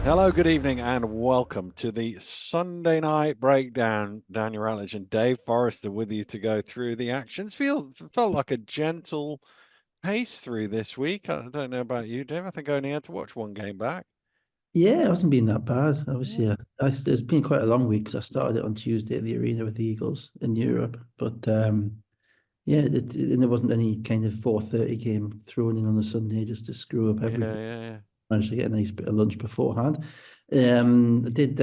Hello, good evening, and welcome to the Sunday night breakdown. Daniel Rutledge and Dave Forrester with you to go through the actions. Felt like a gentle pace through this week. I don't know about you, Dave. I think I only had to watch one game back. Yeah, it hasn't been that bad. Yeah. Obviously, it's been quite a long week because I started it on Tuesday at the arena with the Eagles in Europe. But yeah, and there wasn't any kind of 4:30 game thrown in on a Sunday just to screw up Yeah, everything. yeah, yeah. Managed to get a nice bit of lunch beforehand. I did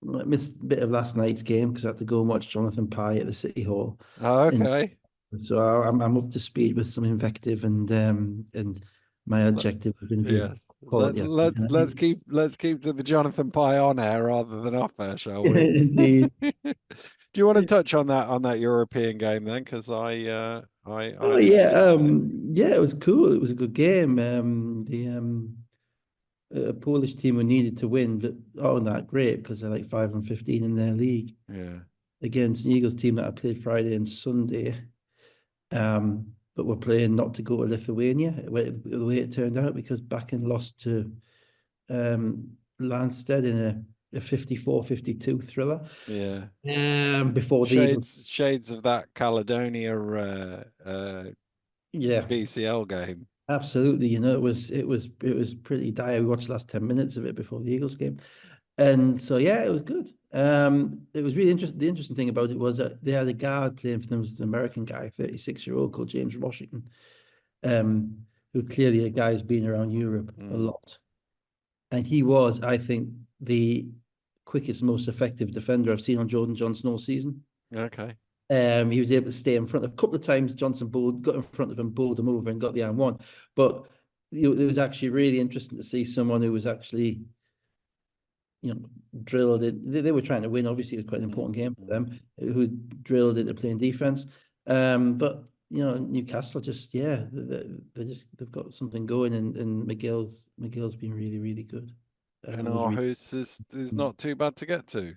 miss a bit of last night's game because I had to go and watch Jonathan Pye at the City Hall. Oh, And okay. so I'm up to speed with some invective and my Let- adjective is going to be Yes. quality, I think. Let's keep to the Jonathan Pye on air rather than off air, shall we? Indeed. Do you want to touch on that European game then? Because Oh I yeah, missed. yeah, it was cool. It was a good game. The Polish team who needed to win, but oh, not great because they're like 5-15 in their league Yeah. against an Eagles team that I played Friday and Sunday. But we're playing not to go to Lithuania the way it turned out because Bakken lost to Landstead in a 54-52 thriller. Yeah. Before the Eagles, Shades of that Caledonia yeah. BCL game. Absolutely, it was pretty dire. We watched the last 10 minutes of it before the Eagles game. And so yeah, it was good. It was really interesting. The interesting thing about it was that they had a guard playing for them, was an American guy, 36-year-old called James Washington, who clearly a guy who's been around Europe a Mm, lot. And he was, I think, the quickest, most effective defender I've seen on Jordan Johnson all season. okay. He was able to stay in front. A couple of times Johnson got in front of him, bowled him over, and got the and one. But it was actually really interesting to see someone who was actually, drilled in. They were trying to win. Obviously, it was quite an Mm, important game for mm. them. Who drilled into playing defense. But Newcastle just they've got something going, and Miguel's been really really good. And It was really. Aarhus is not too bad to get to.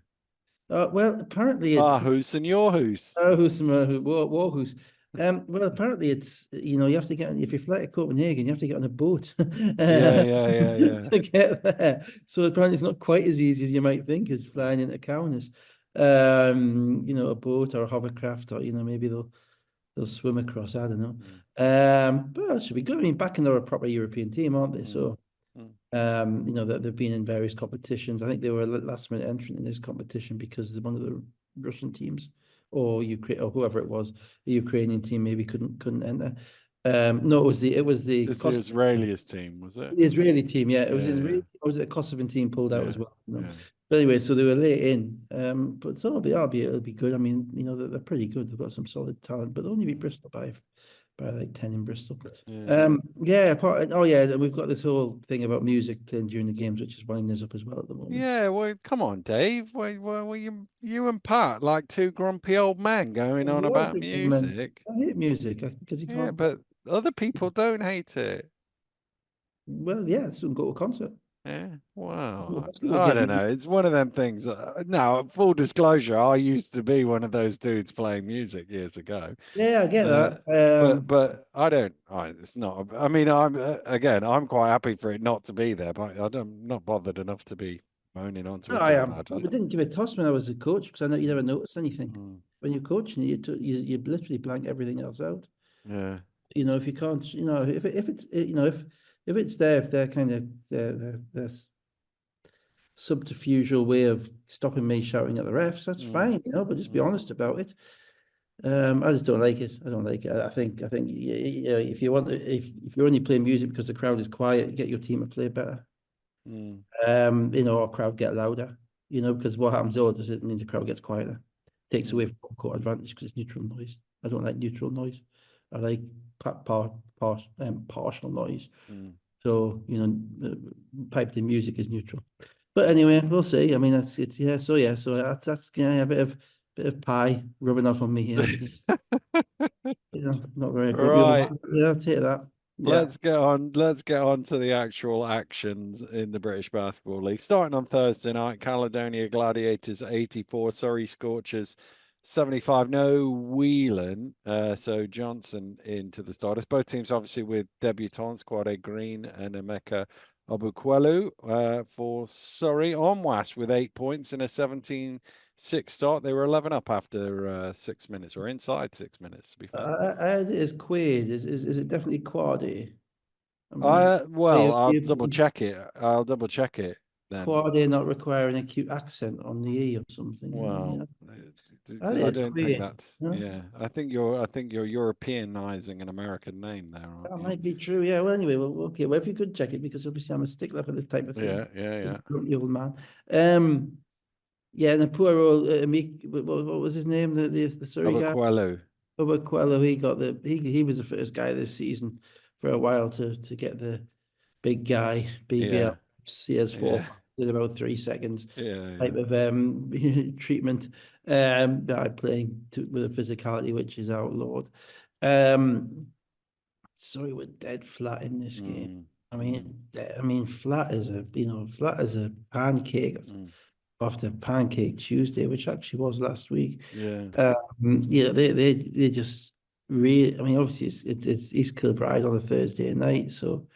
Well, apparently it's Aarhus and your house. Warhus. Well, apparently it's you have to get if you fly to Copenhagen, you have to get on a boat Yeah, yeah, yeah, yeah. to get there. So apparently it's not quite as easy as you might think as flying into Kaunas. A boat or a hovercraft, or maybe they'll swim across. I don't know. Mm, But it should be good. I mean, back in they're a proper European team, aren't they? mm, So mm. that they've been in various competitions. I think they were a last minute entrant in this competition because one of the Russian teams or Ukraine or whoever it was, the Ukrainian team maybe couldn't enter. No, it was the It's the Israelis team, was it? Israeli team. Yeah, it was Yeah, in yeah, really was a Kosovan team pulled out yeah, as well. yeah. But anyway, so they were late in. But so it'll be good. I mean, they're pretty good. They've got some solid talent, but they'll only beat Mm, Bristol by like 10 in Bristol. yeah. Yeah, oh yeah, and we've got this whole thing about music playing during the games, which is winding us up as well at the moment. Yeah, well, come on, Dave. You and Pat like two grumpy old men going on What a about big man. music. I hate music because you Yeah, can't. but other people don't hate it. Well, yeah, so go to a concert. Yeah, well, Let's go I get don't music. know. It's one of them things. Now, full disclosure, I used to be one of those dudes playing music years ago. Yeah, I get Uh, that. but I don't. It's not. I mean, I'm quite happy for it not to be there, but I'm not bothered enough to be moaning on No, I Twitter am. about I it. didn't give a toss when I was a coach because I know you never notice anything. Mm, When you're coaching, you literally blank everything else out. yeah. If you can't, if it's if it's their kind of their subterfugal way of stopping me shouting at the refs, that's Mm, fine, but just be mm, honest about it. I just don't like it. I don't like it. I think if you want if you're only playing music because the crowd is quiet, get your team to play better. mm, Our crowd get louder. Because what happens though is it means the crowd gets quieter. Takes away mm, from home court advantage because it's neutral noise. I don't like neutral noise. I like partial noise. mm. So piped in music is neutral. But anyway, we'll see. I mean, it's yeah. So yeah, so that's yeah, a bit of pie rubbing off on me here. Not very good. The other Right. one, yeah, I'll take that. Yeah. Let's get on to the actual actions in the British Basketball League. Starting on Thursday night, Caledonia Gladiators 84, Surrey Scorchers 75. No Whelan, so Johnson into the starters. Both teams obviously with debutants, Quade Green and Emeka Obukwelu for Surrey. Onwas with 8 points in a 17-6 start. They were 11 up after 6 minutes, or inside 6 minutes, to be fair. I had it as Quaid. Is it definitely Quade? Well, I'll double check it. I'll double check it then. Quade not requiring a cute accent on the E or something. Well, I I did don't think Quaid. that's, yeah. I think you're Europeanizing an American name there, aren't That you? might be true. Yeah. Well, anyway, okay. Well, if you could check it, because obviously I'm a stickler for this type of thing. Yeah. Grumpy old man. Yeah, and the poor old what was his name? The Surrey guy. Obukwelu. Quello, he was the first guy this season for a while to get the big guy BBL. Yeah, He has four yeah, in about 3 seconds type yeah. of treatment by playing with a physicality which is outlawed. Sorry, we're dead flat in this game. Mm, I mm, mean, flat as a pancake mm. after Pancake Tuesday, which actually was last week. Yeah. They just really. I mean, obviously it's East Kilbride on a Thursday night, so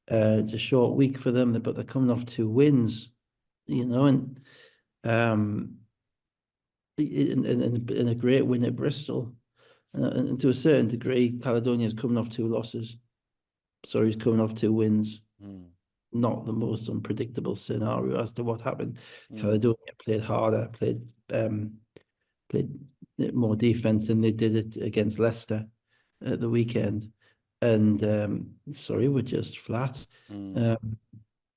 it's a short week for them. But they're coming off 2 wins, and um, in a great win at Bristol, and to a certain degree, Caledonia's coming off 2 losses. So he's coming off 2 wins. Mm, Not the most unpredictable scenario as to what happened. mm, Caledonia played harder, played more defense than they did it against Leicester at the weekend. And Surrey were just flat. mm, Um,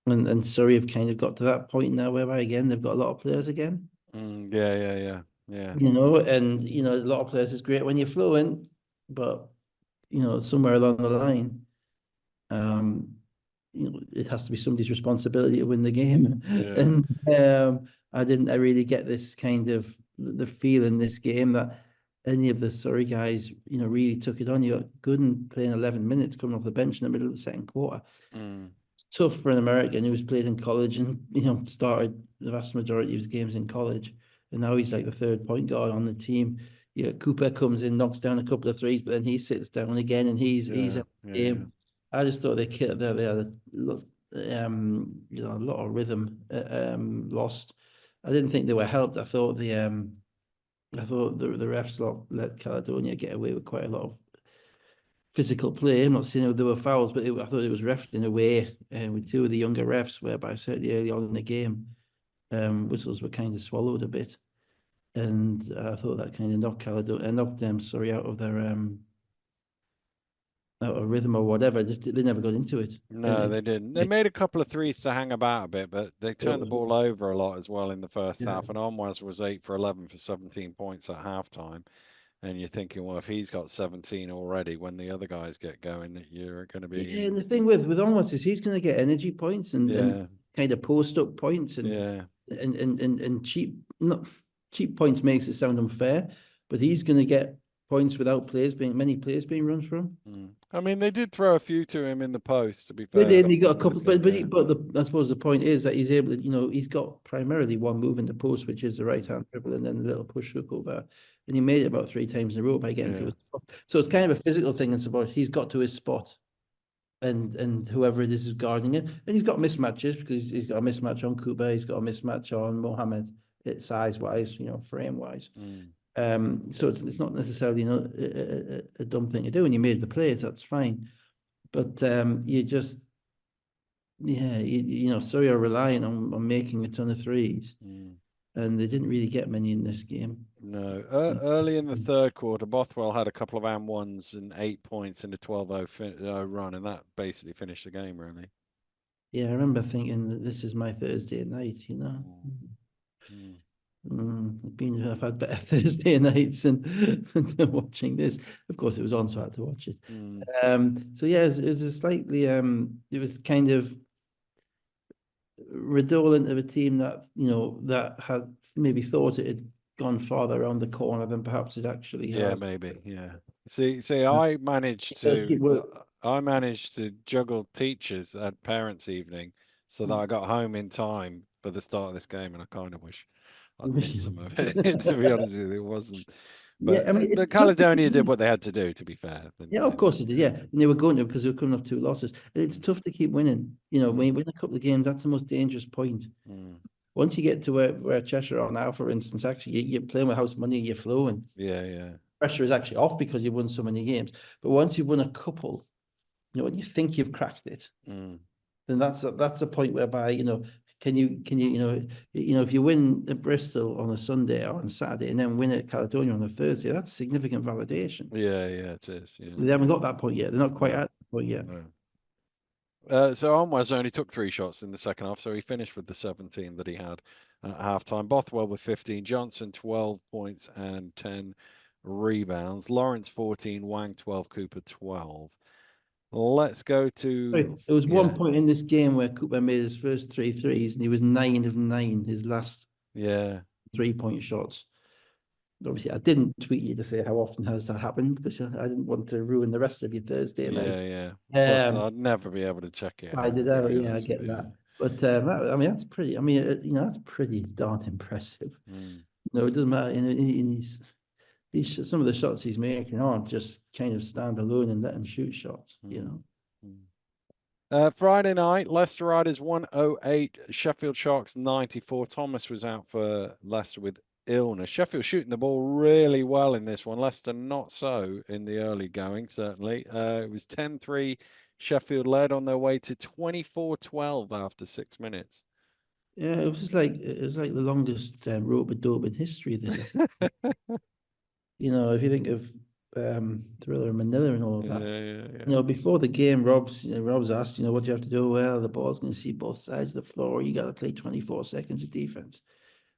and Surrey have kind of got to that point now whereby again they've got a lot of players again. yeah. And a lot of players is great when you're fluent, but somewhere along the line, um, it has to be somebody's responsibility to win the game. Yeah. And I didn't really get this kind of the feel in this game that any of the Surrey guys, really took it on. You got Gooden playing 11 minutes coming off the bench in the middle of the second quarter. Mm, It's tough for an American who's played in college and, started the vast majority of his games in college. And now he's like the third point guard on the team. Cooper comes in, knocks down a couple of threes, but then he sits down again and he's yeah. a game. I just thought they had a lot of rhythm lost. I didn't think they were helped. I thought the refs let Caledonia get away with quite a lot of physical play. I'm not saying there were fouls, but I thought it was refed in a way with two of the younger refs, whereby certainly early on in the game, whistles were kind of swallowed a bit, and I thought that kind of knocked them, sorry, out of their out of rhythm or whatever. Just they never got into it. No, they didn't. They made a couple of threes to hang about a bit, but they turned the ball over a lot as well in the first Yeah. half. And Onwas was 8 for 11 for 17 points at halftime. And you're thinking, well, if he's got 17 already, when the other guys get going, that you're going to be Yeah, and in. the thing with Onwards is he's going to get energy points and Yeah, kind of post up points yeah. and cheap not cheap points makes it sound unfair, but he's going to get points without many players being run from. I mean, they did throw a few to him in the post, to be They fair, did, and he got a in this couple, game. Yeah, I suppose the point is that he's able to, he's got primarily one move in the post, which is the right mm, hand dribble, and then a little push hook over, and he made it about 3 times in a row by getting to yeah, his spot. So it's kind of a physical thing, and suppose he's got to his spot, and whoever it is guarding it, and he's got mismatches because he's got a mismatch on Kuba, he's got a mismatch on Mohammed, it's size wise, frame wise. mm, So it's not necessarily a dumb thing to do, and you made the plays, that's fine, but you just Surrey are relying on making a ton of threes, mm. and they didn't really get many in this game. No, early in the third quarter, Bothwell had a couple of and ones and 8 points in a 12-0 run, and that basically finished the game, really. Yeah, I remember thinking that this is my Thursday night. Mm, I've had better Thursday nights than watching this. Of course, it was on, so I had to watch it. mm. So yeah, it was a slightly it was kind of redolent of a team that had maybe thought it had gone farther around the corner than perhaps it actually Yeah, has. maybe. Yeah. See, Uh, I managed to juggle teachers at parents' evening so that I got home in time for the start of this game, and I kind of wish I'd missed some of it. To be honest with you, it wasn't Yeah, I mean, it's But tough to keep Caledonia did winning. what they had to do, to be fair. Yeah, of course they did. Yeah, and they were going to because they were coming off two losses. And it's Mm, tough to keep winning. You know, when mm, you win a couple of games, that's the most dangerous point. mm. Once you get to where Cheshire are now, for instance, actually you're playing with house money, you're flowing. Yeah, yeah. Pressure is actually off because you've won so many games. But once you've won a couple, you know, when you think you've cracked it, Mm. then that's a point whereby, you know, can you if you win at Bristol on a Sunday or on Saturday and then win at Caledonia on a Thursday, that's significant validation. Yeah, yeah, it is. Yeah. They haven't got that point yet. They're not quite No, at that point yet. no. So Almaz only took 3 shots in the second half, so he finished with the 17 that he had at halftime. Bothwell with 15, Johnson 12 points and 10 rebounds. Lawrence 14, Wang 12, Cooper 12. Let's go Sorry, to there was one yeah, point in this game where Cooper made his first three threes and he was 9 of 9, his last yeah, 3-point shots. Obviously, I didn't tweet you to say how often has that happened because I didn't want to ruin the rest of your Thursday night. yeah, yeah. Plus, Um, I'd never be able to check it I did out, to that. be Yeah, I honest with get you. that. But I mean, that's pretty. I mean, you know, that's pretty darn impressive. Mm, You know, it doesn't matter. You know, some of the shots he's making aren't just kind of stand alone and let him shoot shots. You mm, know. mm. Friday night, Leicester Riders 108, Sheffield Sharks 94. Thomas was out for Leicester with illness. Sheffield shooting the ball really well in this one. Leicester not so in the early going, certainly. It was 10-3. Sheffield led on their way to 24-12 after 6 minutes. Yeah, it was like the longest rope a dope in history. This, you know, if you think of Thriller and Manila and all of Yeah, that. yeah, You yeah. know, before the game, Rob's asked, you know, what do you have to do? Well, the ball's going to see both sides of the floor. You got to play 24 seconds of defense,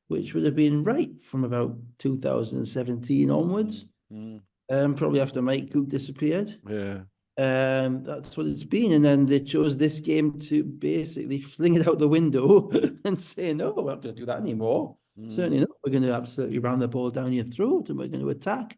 which would have been right from about 2017 onwards. Mm, mm, Probably after Mike Cook disappeared. yeah. That's what it's been. And then they chose this game to basically fling it out the window and say, no, we're not going to do that anymore. Mm, Certainly not. We're going to absolutely ram the ball down your throat and we're going to attack.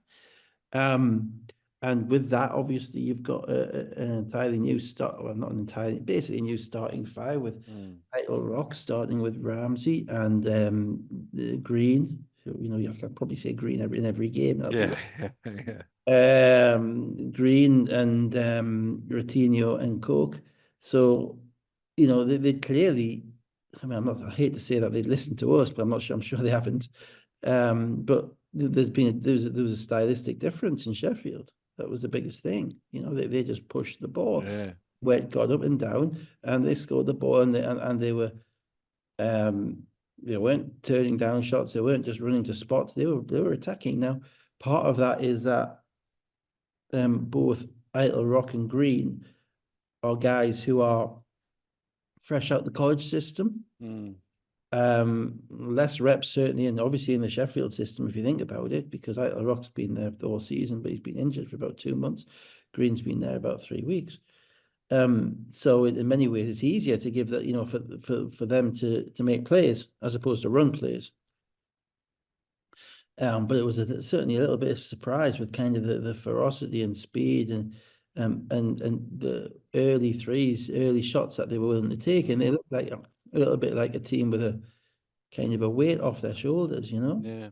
Um, and with that, obviously, you've got an entirely new start, well, not an entirely, basically a new starting five with mm. Title Rock starting with Ramsey and the Green. So, you know, I can probably say Green in every game. That'll be Yeah, yeah, Green and Ratinho and Coke. So, you know, they clearly, I mean, I hate to say that they'd listen to us, but I'm sure they haven't. But there was a stylistic difference in Sheffield. That was the biggest thing. You know, they just pushed the ball, yeah. got up and down, and they scored the ball, and um they weren't turning down shots. They weren't just running to spots. They were attacking. Now, part of that is that both Idle Rock and Green are guys who are fresh out the college system. Mm, Less reps certainly, and obviously in the Sheffield system, if you think about it, because Rock's been there the whole season, but he's been injured for about 2 months. Green's been there about 3 weeks. So in many ways, it's easier to give that, you know, for them to make plays as opposed to run plays. But it was certainly a little bit of surprise with kind of the ferocity and speed and the early threes, early shots that they were willing to take, and they looked like a little bit like a team with a kind of a weight off their shoulders, you know? yeah.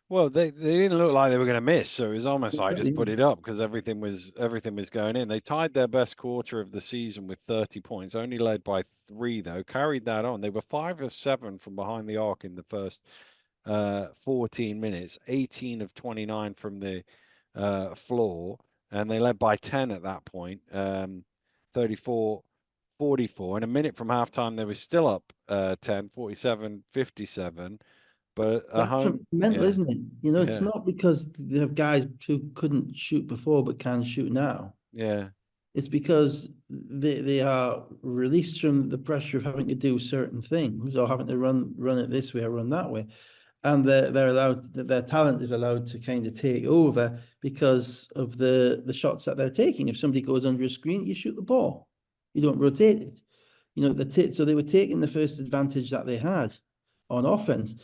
Well, they didn't look like they were going to miss, so it was almost like just Exactly. put it up because everything was going in. They tied their best quarter of the season with 30 points, only led by 3 though. Carried that on. They were 5 of 7 from behind the arc in the first 14 minutes, 18 of 29 from the floor, and they led by 10 at that point, 34-44. And a minute from halftime, they were still up 10, 47-57. But a That's home, mental, yeah, isn't it? You know, it's yeah, not because they have guys who couldn't shoot before but can shoot now. yeah, It's because they are released from the pressure of having to do certain things or having to run it this way or run that way. And they're allowed, their talent is allowed to kind of take over because of the shots that they're taking. If somebody goes under a screen, you shoot the ball. You don't rotate it. You know, so they were taking the first advantage that they had on offense.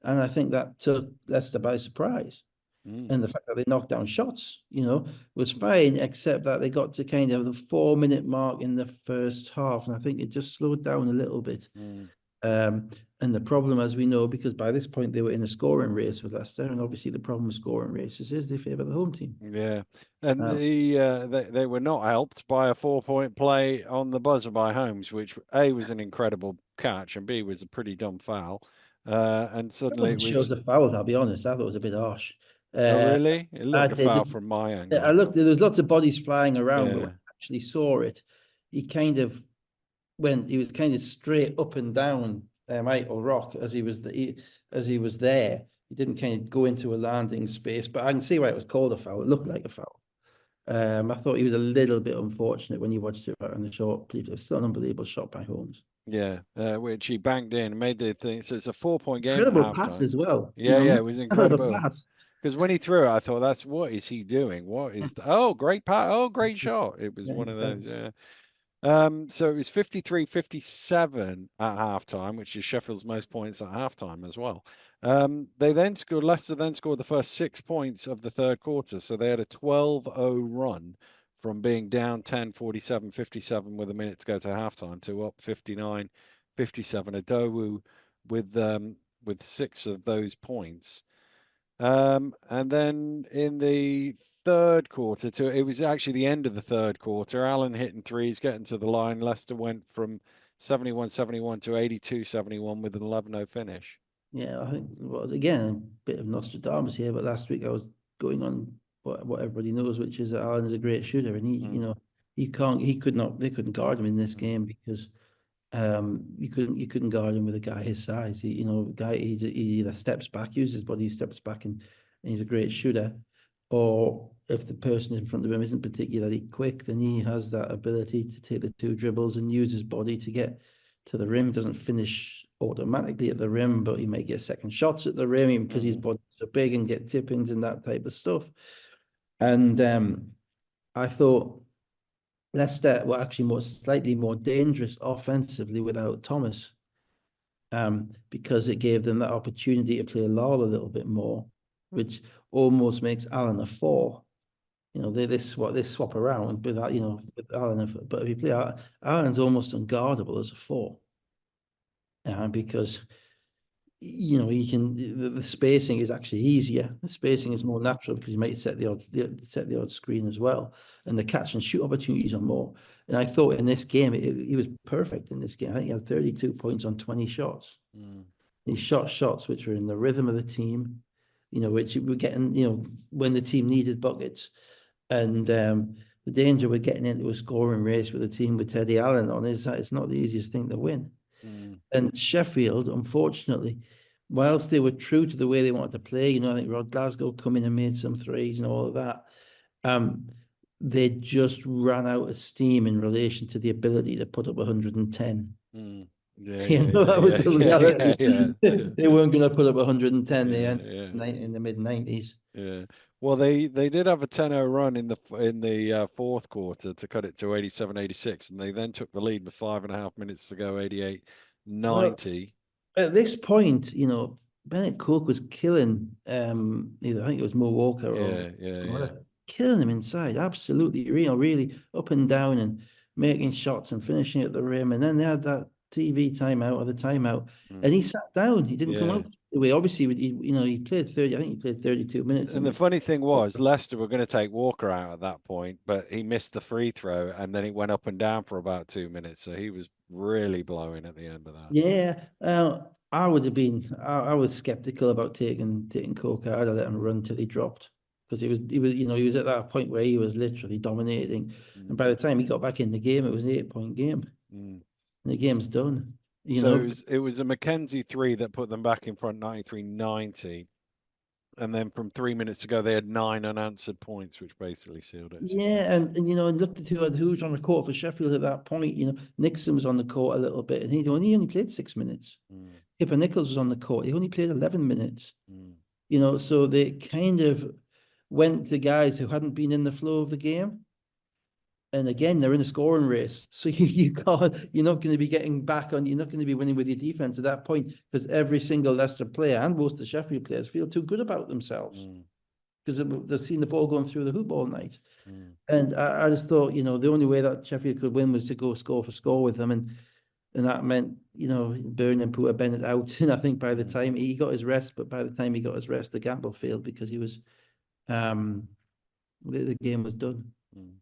And I think that took Leicester by surprise. mm, And the fact that they knocked down shots, you know, was fine, except that they got to kind of the 4 minute mark in the first half. And I think it just slowed down a little bit. mm, Um, And the problem, as we know, because by this point they were in a scoring race with Leicester, and obviously the problem with scoring races is they favour the home team. Yeah, and Um, they were not helped by a 4-point play on the buzzer by Holmes, which A was an incredible catch and B was a pretty dumb foul. And I suddenly it wasn't sure it was, was a foul, I'll be honest. I thought it was a bit harsh. oh Uh, really? It I looked a foul did. from my I angle. looked. There was lots of bodies flying around, but when Yeah. I actually saw it, he kind of he was kind of straight up and down Michael Rock as he was there. He didn't kind of go into a landing space, but I can see why it was called a foul. It looked like a foul. I thought he was a little bit unfortunate when you watched it on the short. It was still an unbelievable shot by Holmes. Yeah, which he banged in, made the thing. So it's a 4-point game at Incredible pass halftime. as well. Yeah, yeah, it was Hell of a incredible. pass. Because when he threw it, I thought, "That's what is he doing? What is? Oh, great pass! Oh, great shot!" It was Yeah, one of those. incredible. Yeah. So it was 53-57 at halftime, which is Sheffield's most points at halftime as well. Leicester then scored the first 6 points of the third quarter. So they had a 12-0 run from being down 10, 47-57 with a minute to go to halftime to up 59-57. Adowu with 6 of those points. And then in the third quarter, it was actually the end of the third quarter. Allen hitting threes, getting to the line. Leicester went from 71-71 to 82-71 with an 11-0 finish. Yeah, I think well again a bit of Nostradamus here, but last week I was going on what everybody knows, which is that Allen is a great shooter, and Mm, he could not they couldn't guard him in this mm, game because you couldn't guard him with a guy his size. He either steps back, uses his body, steps back, and he's a great shooter. Or if the person in front of him isn't particularly quick, then he has that ability to take the two dribbles and use his body to get to the rim. He doesn't finish automatically at the rim, but he may get second shots at the rim because his mm, body's so big and get tip-ins and that type of stuff. And I thought Leicester were actually slightly more dangerous offensively without Thomas, because it gave them that opportunity to play Lawler a little bit more, which almost makes Allen a four. They swap around, but that with Allen, but if you play Allen's almost unguardable as a four, because he can the spacing is actually easier. The spacing is more natural because you might set the odd screen as well, and the catch and shoot opportunities are more. And I thought in this game he was perfect in this game. I think he had 32 points on 20 shots. mm, He shot shots which were in the rhythm of the team, which were getting, when the team needed buckets. And the danger with getting into a scoring race with a team with Teddy Allen on is that it's not the easiest thing to win. mm, And Sheffield, unfortunately, whilst they were true to the way they wanted to play, I think Rod Glasgow come in and made some threes and all of that. Um, they just ran out of steam in relation to the ability to put up 110. mm. Yeah, You yeah, know, yeah, that was yeah, the yeah, yeah, reality. yeah, They weren't going to put up 110. They yeah, ended yeah. in the mid 90s. Yeah. Well, they did have a 10-0 run in the fourth quarter to cut it to 87-86, and they then took the lead with 5.5 minutes to go, Well, 88-90. at this point, Bennett Cook was killing either I think it was Mo Walker or Yeah, yeah, yeah. whatever, killing him inside. Absolutely, really up and down and making shots and finishing at the rim. And then they had that TV timeout or the timeout, and Mm. he sat down. He didn't come Yeah. out the way. Obviously, he played 30. I think he played 32 minutes in And the the. funny thing was, Leicester were going to take Walker out at that point, but he missed the free throw, and then it went up and down for about 2 minutes. So he was really blowing at the end of that. Yeah, I would have been. I was skeptical about taking Coke out. I'd have let him run till he dropped because he was at that point where he was literally dominating. And Mm, by the time he got back in the game, it was an 8-point game, mm. and the game's done. You So know, it was a Mackenzie three that put them back in front 93-90. And then from 3 minutes to go, they had 9 unanswered points, which basically sealed it, as you say. yeah, and looked at who's on the court for Sheffield at that point. Nixon was on the court a little bit, and he only played 6 minutes. Mm, Kipper Nichols was on the court. He only played 11 minutes. mm, So they kind of went to guys who hadn't been in the flow of the game. And again, they're in a scoring race. So you're not going to be getting back on, you're not going to be winning with your defense at that point because every single Leicester player and most of the Sheffield players feel too good about themselves mm, because they've seen the ball going through the hoop all night. mm, And I just thought, the only way that Sheffield could win was to go score for score with them. And and that meant, Byrne put Bennett out. And I think by the Mm. time he got his rest, but by the time he got his rest, the gamble failed because he was, the game was done. Mm.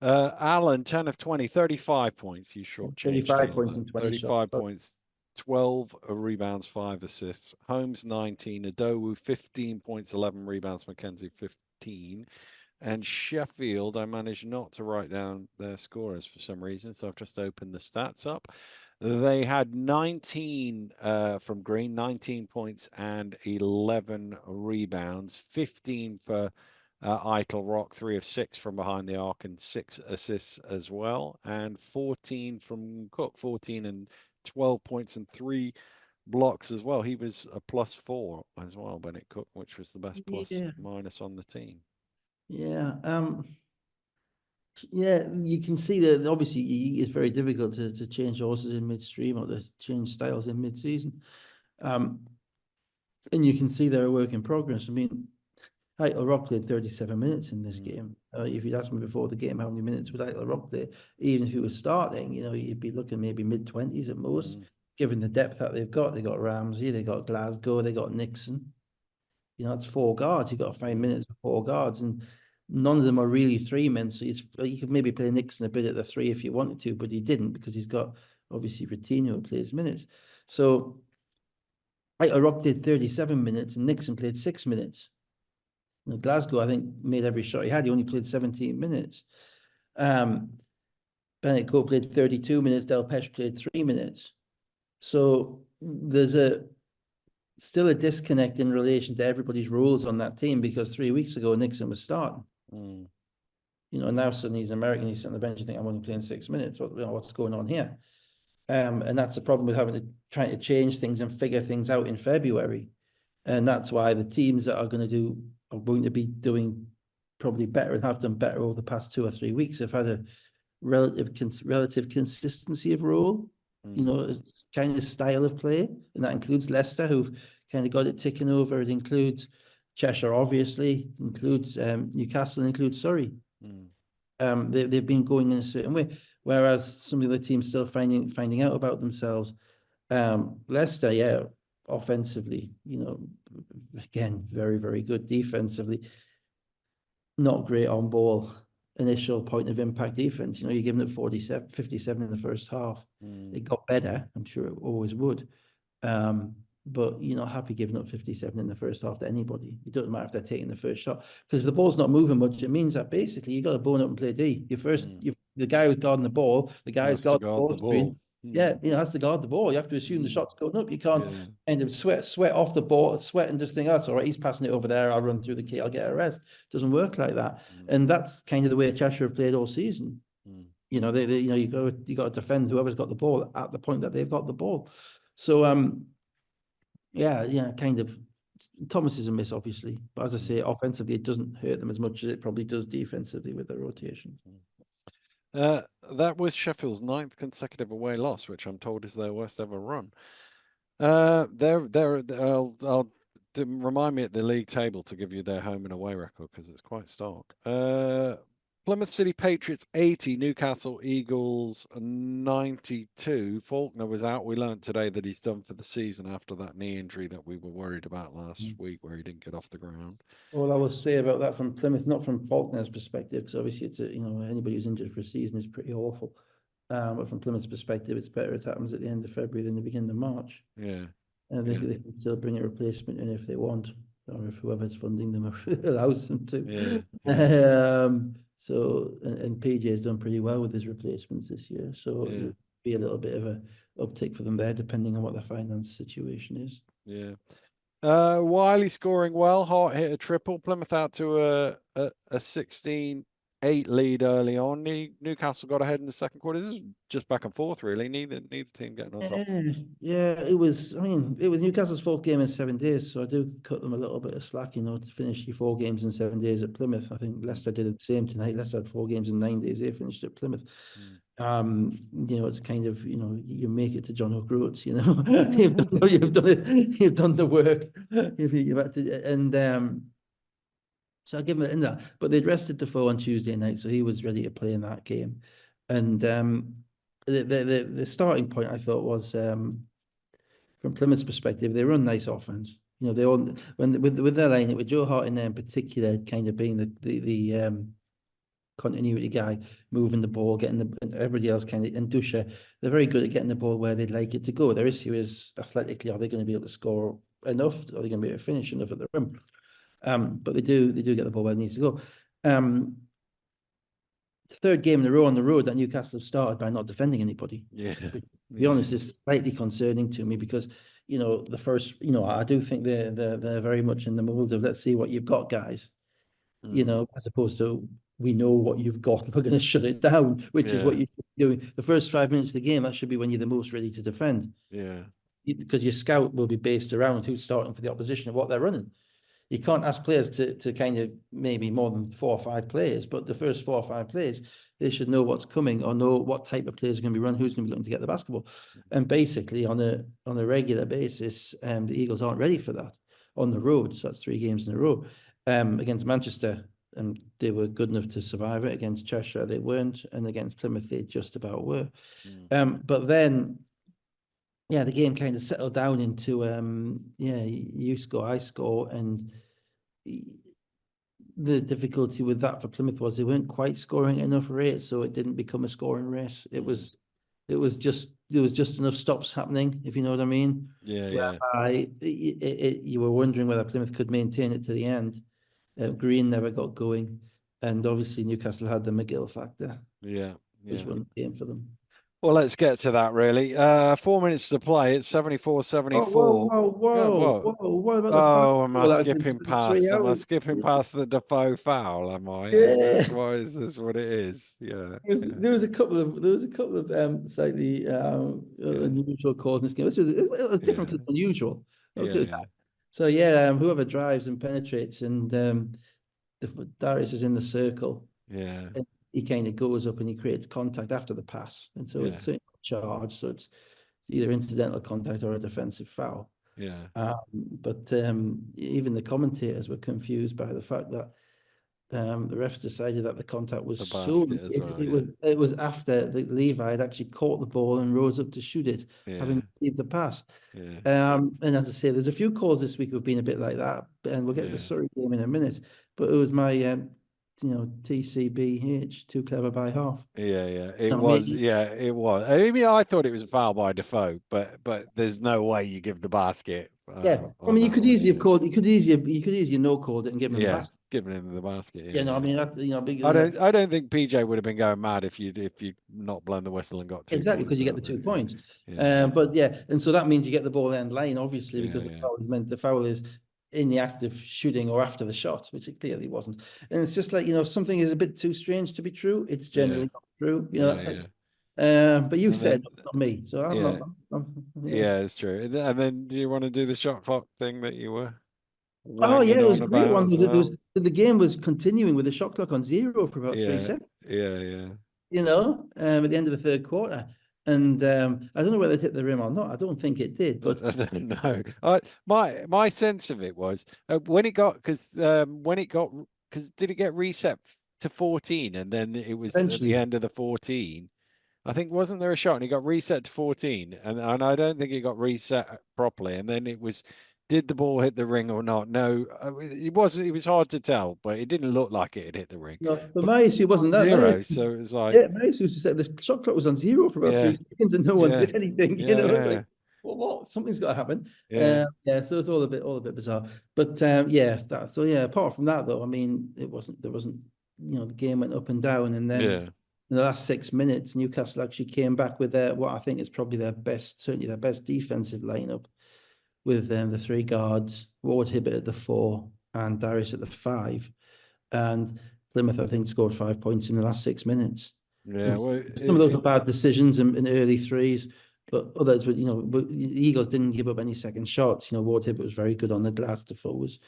Alan, 10 of 20, 35 points. You shortchanged 35 him on points that. in 20 shots. 35 points, 12 rebounds, 5 assists. Holmes, 19. Adowu, 15 points, 11 rebounds. Mackenzie, 15. And Sheffield, I managed not to write down their scorers for some reason, so I've just opened the stats up. They had 19 from Green, 19 points and 11 rebounds, 15 for Eitel Rock, 3 of 6 from behind the arc, and 6 assists as well, and 14 from Cook, 14 and 12 points and 3 blocks as well. He was a +4 as well, Bennett Cook, which was the best plus Yeah, minus on the team. yeah. Yeah, you can see that obviously it's very difficult to change horses in midstream or to change styles in mid-season. And you can see they're a work in progress. I mean, Eitel Rock played 37 minutes in this game. If you'd asked me before the game how many minutes would Eitel Rock play, even if he was starting, you'd be looking maybe mid-20s at most, given the depth that they've got. They got Ramsey, they got Glasgow, they got Nixon. It's 4 guards. You've got to find minutes for 4 guards, and none of them are really 3 men. So you could maybe play Nixon a bit at the 3 if you wanted to, but he didn't because he's got obviously Routinho who plays minutes. So Rock did 37 minutes and Nixon played 6 minutes. Glasgow, I think, made every shot he had. He only played 17 minutes. Bennett Coe played 32 minutes. Del Pesh played 3 minutes. So there's still a disconnect in relation to everybody's roles on that team because 3 weeks ago Nixon was starting. Now suddenly he's American, he's sitting on the bench. You think I'm only playing 6 minutes. What's going on here? And that's the problem with trying to change things and figure things out in February. And that's why the teams that are going to be doing probably better and have done better over the past 2 or 3 weeks have had a relative consistency of role. Kind of style of play, and that includes Leicester, who've kind of got it ticking over. It includes Cheshire, obviously, includes Newcastle, and includes Surrey. They've been going in a certain way, whereas some of the teams still finding out about themselves. Leicester, yeah, offensively, again, very, very good. Defensively, not great on ball. Initial point of impact defense. You're giving it 57 in the first half. It got better. I'm sure it always would. But you're not happy giving up 57 in the first half to anybody. It doesn't matter if they're taking the first shot. Because if the ball's not moving much, it means that basically you got to bone up and play D. The guy who's guarding the ball, the guy who's guarding the ball screen. Yeah, has to guard the ball. You have to assume the shot's going up. You can't kind of sweat off the ball, sweat and just think, that's all right, he's passing it over there, I'll run through the key, I'll get a rest. It doesn't work like that. And that's kind of the way Cheshire have played all season. You got to defend whoever's got the ball at the point that they've got the ball. So kind of Thomas is a miss, obviously. But as I say, offensively, it doesn't hurt them as much as it probably does defensively with their rotation. That was Sheffield's 9th consecutive away loss, which I'm told is their worst ever run. I'll remind me at the league table to give you their home and away record because it's quite stark. Plymouth City Patriots 80, Newcastle Eagles 92. Faulkner was out. We learned today that he's done for the season after that knee injury that we were worried about last week where he didn't get off the ground. All I will say about that from Plymouth, not from Faulkner's perspective, because obviously it's anybody who's injured for a season is pretty awful. But from Plymouth's perspective, it's better it happens at the end of February than the beginning of March. Yeah. And they can still bring a replacement in if they want, or if whoever's funding them allows them to. And PJ's done pretty well with his replacements this year. So it'll be a little bit of a uptick for them there, depending on what their finance situation is. Yeah. Wiley scoring well. Hart hit a triple. Plymouth out to a 16-8 lead early on. Newcastle got ahead in the second quarter. This is just back and forth, really. Neither team getting on top. Yeah, it was Newcastle's 4th game in 7 days, so I do cut them a little bit of slack, to finish your 4 games in 7 days at Plymouth. I think Leicester did the same tonight. Leicester had 4 games in 9 days. They finished at Plymouth. It's kind of, you make it to John O'Groats, you've done it, you've done the work. So I'll give him it in that. But they'd rested Defoe on Tuesday night, so he was ready to play in that game. And the starting point I thought was from Plymouth's perspective, they run nice offense. You know, they all when with their line, with Joe Hart in there in particular, kind of being the continuity guy, moving the ball, getting the everybody else kind of, and Dusha, they're very good at getting the ball where they'd like it to go. Their issue is athletically, are they going to be able to score enough? Are they going to be able to finish enough at the rim? But they do get the ball where it needs to go. Third game in a row on the road that Newcastle have started by not defending anybody. Yeah. Which, to be Yeah. honest, is slightly concerning to me because, you know, the first, you know, I do think they're very much in the mold of let's see what you've got, guys. You Mm. know, as opposed to we know what you've got, we're going to shut it down, which is what Yeah. you should be doing. The first 5 minutes of the game, that should be when you're the most ready to defend. Yeah. Because your scout will be based around who's starting for the opposition and what they're running. You can't ask players to kind of maybe more than 4 or 5 players, but the first 4 or 5 players, they should know what's coming or know what type of players are going to be run, who's going to be looking to get the basketball. And basically on a regular basis, the Eagles aren't ready for that on the road. So that's 3 games in a row. Against Manchester, and they were good enough to survive it. Against Cheshire, they weren't, and against Plymouth, they just about were. But then yeah, the game kind of settled down into yeah, you score, I score, and the difficulty with that for Plymouth was they weren't quite scoring at enough rate, so it didn't become a scoring race. It was just there was just enough stops happening, if you know what I mean. Yeah. Yeah. Whereby you were wondering whether Plymouth could maintain it to the end. Green never got going, and obviously Newcastle had the McGill factor, Yeah. which Yeah. won the game for them. Well, let's get to that really. 4 minutes to play. It's 74, Oh, whoa, 74. whoa, Yeah, whoa, what? whoa! What about the foul Oh, am I that gives skipping them 3 past? Am I out? skipping past the Defoe foul? Am I? Yeah. Is this what it is? Yeah. Yeah. There was a couple of slightly Yeah. unusual calls in this game. It was different Yeah. because unusual. Yeah. Okay. Yeah. So yeah, whoever drives and penetrates, and Darius is in the circle, Yeah. and he kind of goes up and he creates contact after the pass, and so Yeah. it's a charge. So it's either incidental contact or a defensive foul. Yeah. But even the commentators were confused by the fact that the refs decided that the contact was The so basket as well. it Yeah. was it was after the Levi had actually caught the ball and rose up to shoot it, Yeah. having received the pass. Yeah. And as I say, there's a few calls this week who've been a bit like that, and we'll get to the Yeah. Surrey game in a minute. But it was my TCBH, too clever by half. Yeah, yeah, it I was. mean, Yeah, it was. I mean, I thought it was a foul by Defoe, but there's no way you give the basket yeah, I on mean, that one. Yeah, you could easily no called it and given him the yeah, basket. giving him the basket. You Yeah, know, I yeah. mean that's big. I don't think PJ would have been going mad if you not blown the whistle and got 2 Exactly, points because you get out the of it. 2 points. Yeah, But yeah, and so that means you get the ball end line, obviously, yeah, because yeah, the foul is in the act of shooting or after the shot, which it clearly wasn't. And it's just like, if something is a bit too strange to be true, it's yeah, generally not true, yeah, that type. yeah. But you And said then not me, so I'm yeah, not. Yeah. yeah, it's true. And then do you want to do the shot clock thing that you were Oh yeah, wanging it was on a great about one. as well? The game was continuing with the shot clock on zero for about three Yeah, seconds. yeah, yeah. At the end of the third quarter. And I don't know whether it hit the rim or not. I don't think it did, but I don't know. My sense of it was when it got because did it get reset to 14 and then it was at the eventually, end of the 14. I think wasn't there a shot and it got reset to 14 and I don't think it got reset properly and then it was did the ball hit the ring or not? No, it wasn't. It was hard to tell, but it didn't look like it had hit the ring. no, but But my issue on wasn't that. zero, so it was like Yeah, my issue was just that the shot clock was on zero for about yeah, 3 seconds and no one yeah, did anything. yeah, It's like, yeah, well, what? Something's got to happen. yeah, Yeah, so it's all a bit bizarre. But yeah, apart from that though, I mean, there wasn't, the game went up and down, and then yeah, in the last 6 minutes, Newcastle actually came back with what I think is probably certainly their best defensive lineup, with the three guards, Ward Hibbert at the 4 and Darius at the 5. And Plymouth, I think, scored 5 points in the last 6 minutes. yeah. And Well, some of those were bad decisions in early threes, but others were, but the Eagles didn't give up any second shots. Ward Hibbert was very good on the glass. Defoe was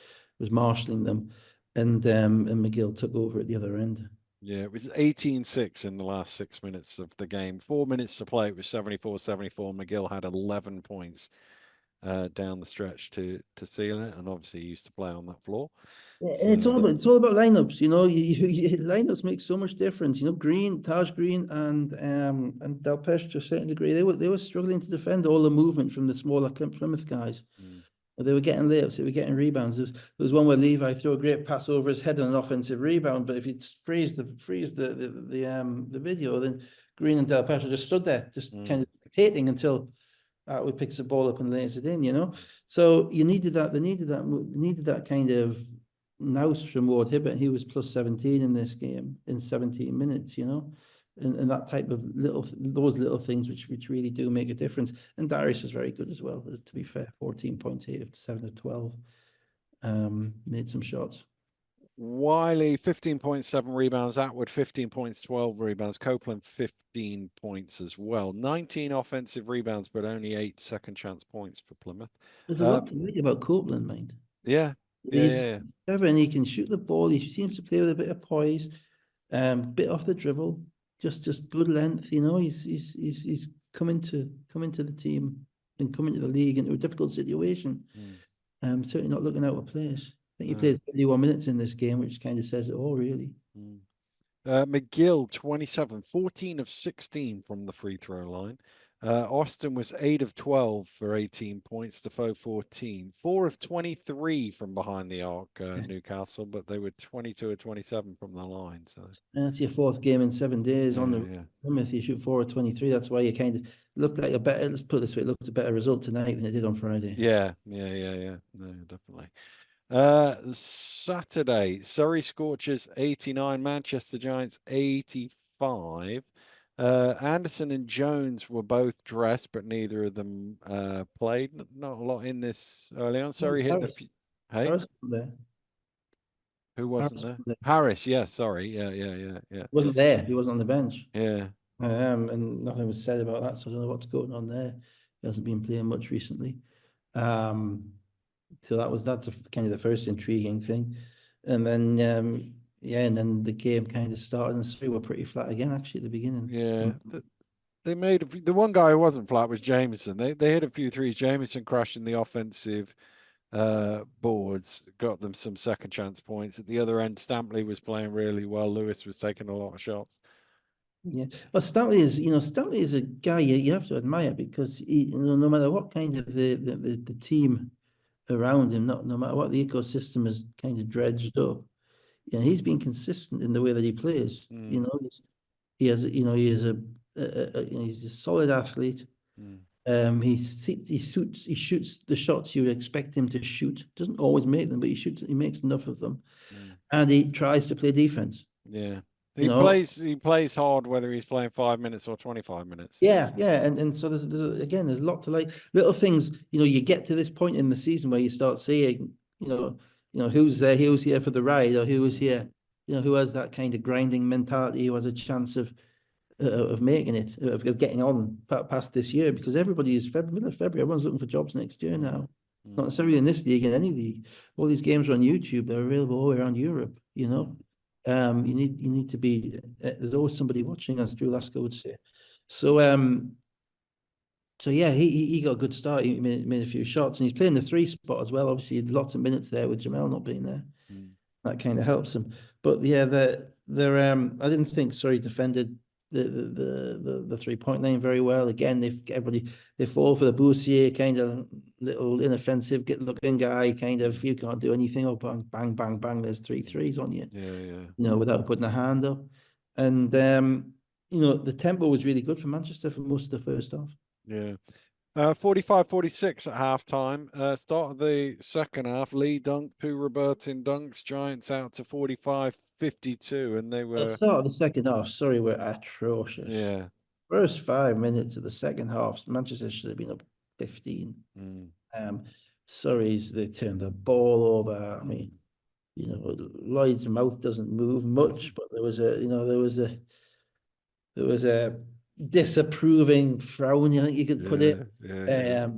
marshalling them, and McGill took over at the other end. yeah, it was 18-6 in the last 6 minutes of the game. 4 minutes to play, it was 74-74. McGill had 11 points. down the stretch to seal it, and obviously he used to play on that floor. And So it's all about lineups, you know. Lineups make so much difference. You know, Taj Green, and Delpesh to a certain degree, they were struggling to defend all the movement from the smaller Plymouth guys. mm, They were getting layups, they were getting rebounds. There was one where Levi threw a great pass over his head on an offensive rebound, but if you freeze the video, then Green and Delpesh just stood there, just kind mm, of hating until we picks the ball up and lays it in, you know. So you needed that. They needed that kind of nous from Ward Hibbert. He was plus 17 in this game in 17 minutes, you know, and that type of those little things which really do make a difference. And Darius was very good as well. To be fair, 14.8 of 7 of 12, made some shots. Wiley 15.7 rebounds, Atwood 15 points, 12 rebounds, Copeland 15 points as well. 19 offensive rebounds, but only 8 second chance points for Plymouth. There's a lot to like about Copeland, mind. Yeah, yeah, He's yeah, clever and he can shoot the ball. He seems to play with a bit of poise, bit off the dribble, just good length. You know, he's coming to the team and coming to the league into a difficult situation. Mm, Certainly not looking out of place. I think he no, played 31 minutes in this game, which kind of says it all, really. mm. McGill 27, 14 of 16 from the free throw line. Austin was 8 of 12 for 18 points. Defoe 14, 4 of 23 from behind the arc. Newcastle, but they were 22 of 27 from the line. So And that's your fourth game in 7 days on yeah, the yeah, Plymouth. You shoot 4 of 23. That's why you kind of looked like a better. Let's put it this way: it looked a better result tonight than it did on Friday. yeah, yeah, yeah, yeah. No, definitely. Saturday, Surrey Scorchers 89, Manchester Giants 85. Anderson and Jones were both dressed, but neither of them played. Not a lot in this early on. Oh, Surrey hitting a Harris, few. Hey, Harris wasn't there. who Harris wasn't there? wasn't there. Harris, yeah, sorry. Yeah, yeah, yeah, yeah. He wasn't there. He wasn't on the bench. Yeah. And nothing was said about that, so I don't know what's going on there. He hasn't been playing much recently. Um, so that's kind of the first intriguing thing. And then yeah, and then the game kind of started and so we were pretty flat again actually at the beginning. Yeah. They made the one guy who wasn't flat was Jameson. They hit a few threes. Jameson crashing the offensive boards, got them some second chance points. At the other end, Stampley was playing really well. Lewis was taking a lot of shots. Yeah. Well, Stanley is a guy you have to admire because no matter what kind of the team around him, no matter what the ecosystem is kind of dredged up, he's been consistent in the way that he plays. Mm, He's a solid athlete. mm, He shoots the shots you would expect him to shoot. Doesn't always make them, but he makes enough of them, mm. and he tries to play defense. Yeah. You He know, plays hard whether he's playing 5 minutes or 25 minutes. yeah, and so there's a lot to like. Little things, you get to this point in the season where you start seeing, who's there, who's here for the ride, or who is here, who has that kind of grinding mentality, who has a chance of making it, of getting on past this year, because everybody is middle of February, everyone's looking for jobs next year Mm, now. Not mm, necessarily in this league, in any league. All these games are on YouTube, they're available all around Europe, mm, You need to be, there's always somebody watching, as Drew Lasker would say. So yeah, he got a good start. He made a few shots, and he's playing the 3 spot as well. Obviously, lots of minutes there with Jamel not being there. mm, That kind of helps him. But yeah, I didn't think Surrey defended the 3-point line very well. Again, they fall for the Boussier kind of little inoffensive, get looking guy, kind of, you can't do anything. Oh, bang, bang, bang, bang. There's 3 threes on you, yeah, yeah. without putting a hand up. And the tempo was really good for Manchester for most of the first half. Yeah. 45-46 at halftime. Start of the second half, Lee dunked, Pooh Robertson dunks, Giants out to 45-52, and they At the were, start of the second half, Surrey were atrocious. yeah. First 5 minutes of the second half, Manchester should have been up 15. Mm, Surrey's, they turned the ball over. I mean, Lloyd's mouth doesn't move much, but there was a disapproving frown, I think you could put it. yeah, yeah,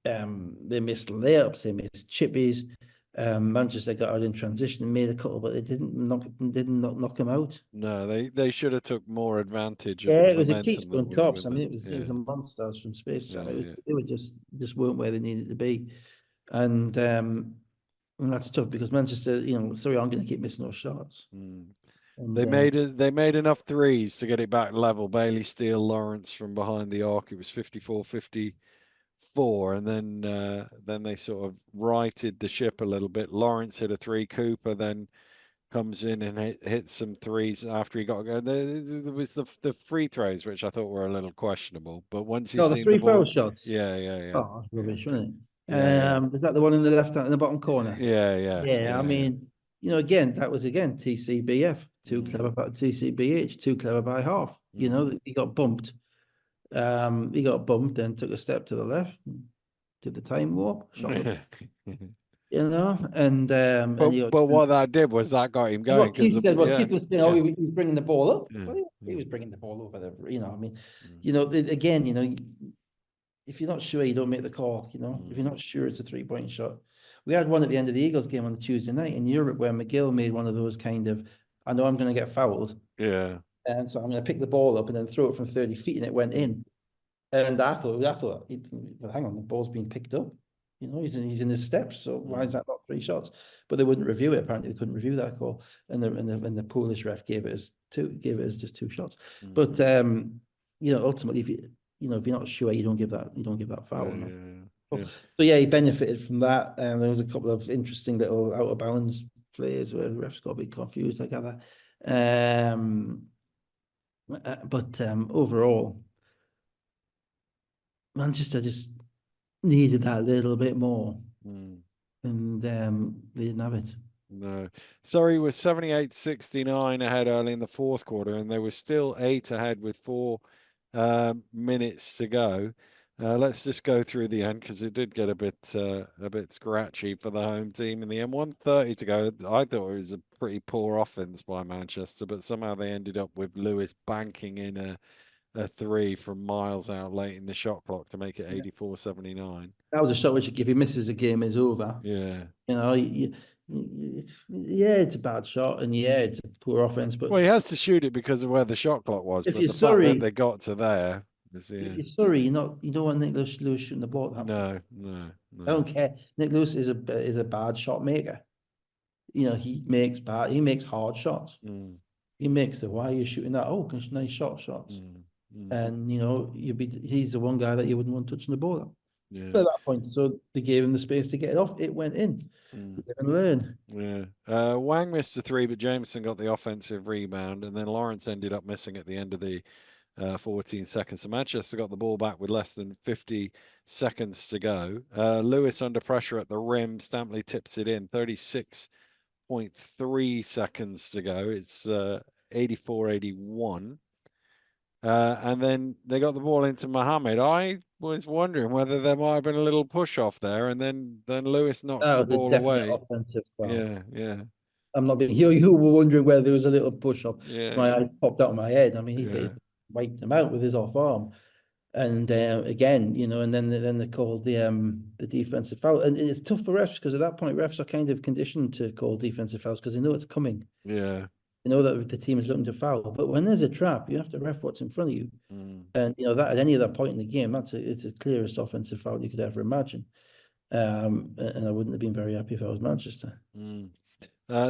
yeah. They missed layups, they missed chippies. Manchester got out in transition and made a couple, but they didn't knock him out. No, they should have took more advantage of Yeah, the it was a momentum that Keystone was Cops. with I mean, them. it was Yeah, a monsters from Space Jam. yeah, yeah. They were just weren't where they needed to be, and that's tough because Manchester, sorry, I'm going to keep missing those shots, Mm. and They made it. They made enough threes to get it back level. Bailey Steele, Lawrence from behind the arc. It was 54-54, and then they sort of righted the ship a little bit. Lawrence hit a three. Cooper then comes in and hits some threes after he got. There was the free throws, which I thought were a little questionable. But once he's no, the seen the three foul ball, shots. yeah, yeah, yeah, Oh, that's yeah, rubbish, wasn't it? yeah, yeah, Is that the one in the left hand in the bottom corner? yeah, yeah, Yeah, I yeah, yeah. mean, again, that was again TCBF, too Mm, clever by TCBH, too clever by half. mm. He got bumped. He got bumped, then took a step to the left, did the time warp, shot was, and But he got. but what that did was that got him And going what because Keith said, yeah, people saying, oh, yeah, he was bringing the ball up. yeah, Well, he yeah. was bringing the ball over I mean, Mm, again, if you're not sure, you don't make the call. If you're mm. not sure it's a 3-point shot. We had one at the end of the Eagles game on Tuesday night in Europe where McGill made one of those kind of, I know I'm going to get fouled, Yeah. and so I'm going to pick the ball up and then throw it from 30 feet, and it went Mm, in. And I thought, well, hang on, the ball's been picked up. He's in his steps. So why is mm, that not 3 shots? But they wouldn't review it. Apparently, they couldn't review that call, and the Polish ref gave it as just 2 shots. mm. But ultimately, if you're not sure, you don't give that Yeah, foul. No. yeah, yeah. So yeah, he benefited from that. And there was a couple of interesting little out of bounds plays where the refs got a bit confused, I gather. But overall, Manchester just needed that little bit more, Mm. and they didn't have it. No. Surrey was 78-69 ahead early in the fourth quarter, and they were still 8 ahead with 4 minutes to go. Let's just go through the end because it did get a bit scratchy for the home team in the end. 1:30 to go. I thought it was a pretty poor offense by Manchester, but somehow they ended up with Lewis banking in a three from miles out late in the shot clock to make it Yeah. 84-79. That was a shot which, if he misses, the game is over. Yeah. It's a bad shot, and yeah, it's a poor offense. But Well, he has to shoot it because of where the shot clock was, if but you're the fact that sorry, they got to there was, if yeah. you're sorry, you don't want Nick Lewis shooting the ball at that point. No, no, I no. don't care. Nick Lewis is a bad shot maker. He makes hard shots. Mm, He makes why are you shooting that? Oh, gosh, nice shots. mm, mm, And he's the one guy that you wouldn't want touching the ball yeah. at that point. So they gave him the space to get it off. It went in. Mm, Live and learn. yeah. Wang missed a three, but Jameson got the offensive rebound, and then Lawrence ended up missing at the end of the 14 seconds. So Manchester got the ball back with less than 50 seconds to go. Lewis under pressure at the rim. Stampley tips it in. 36.3 seconds to go. It's 84-81. And then they got the ball into Mohammed. I was wondering whether there might have been a little push off there, and then Lewis knocks That the was a ball definite away. offensive foul. Yeah, yeah, I'm not being you were wondering whether there was a little push up. yeah, My eye popped out of my head. I mean, he yeah, basically wiped him out with his off arm. And again, and then they called the defensive foul. And it's tough for refs because at that point refs are kind of conditioned to call defensive fouls because they know it's coming. yeah. They know that the team is looking to foul. But when there's a trap, you have to ref what's in front of you. Mm, And that at any other point in the game, it's the clearest offensive foul you could ever imagine. And I wouldn't have been very happy if I was Manchester. mm.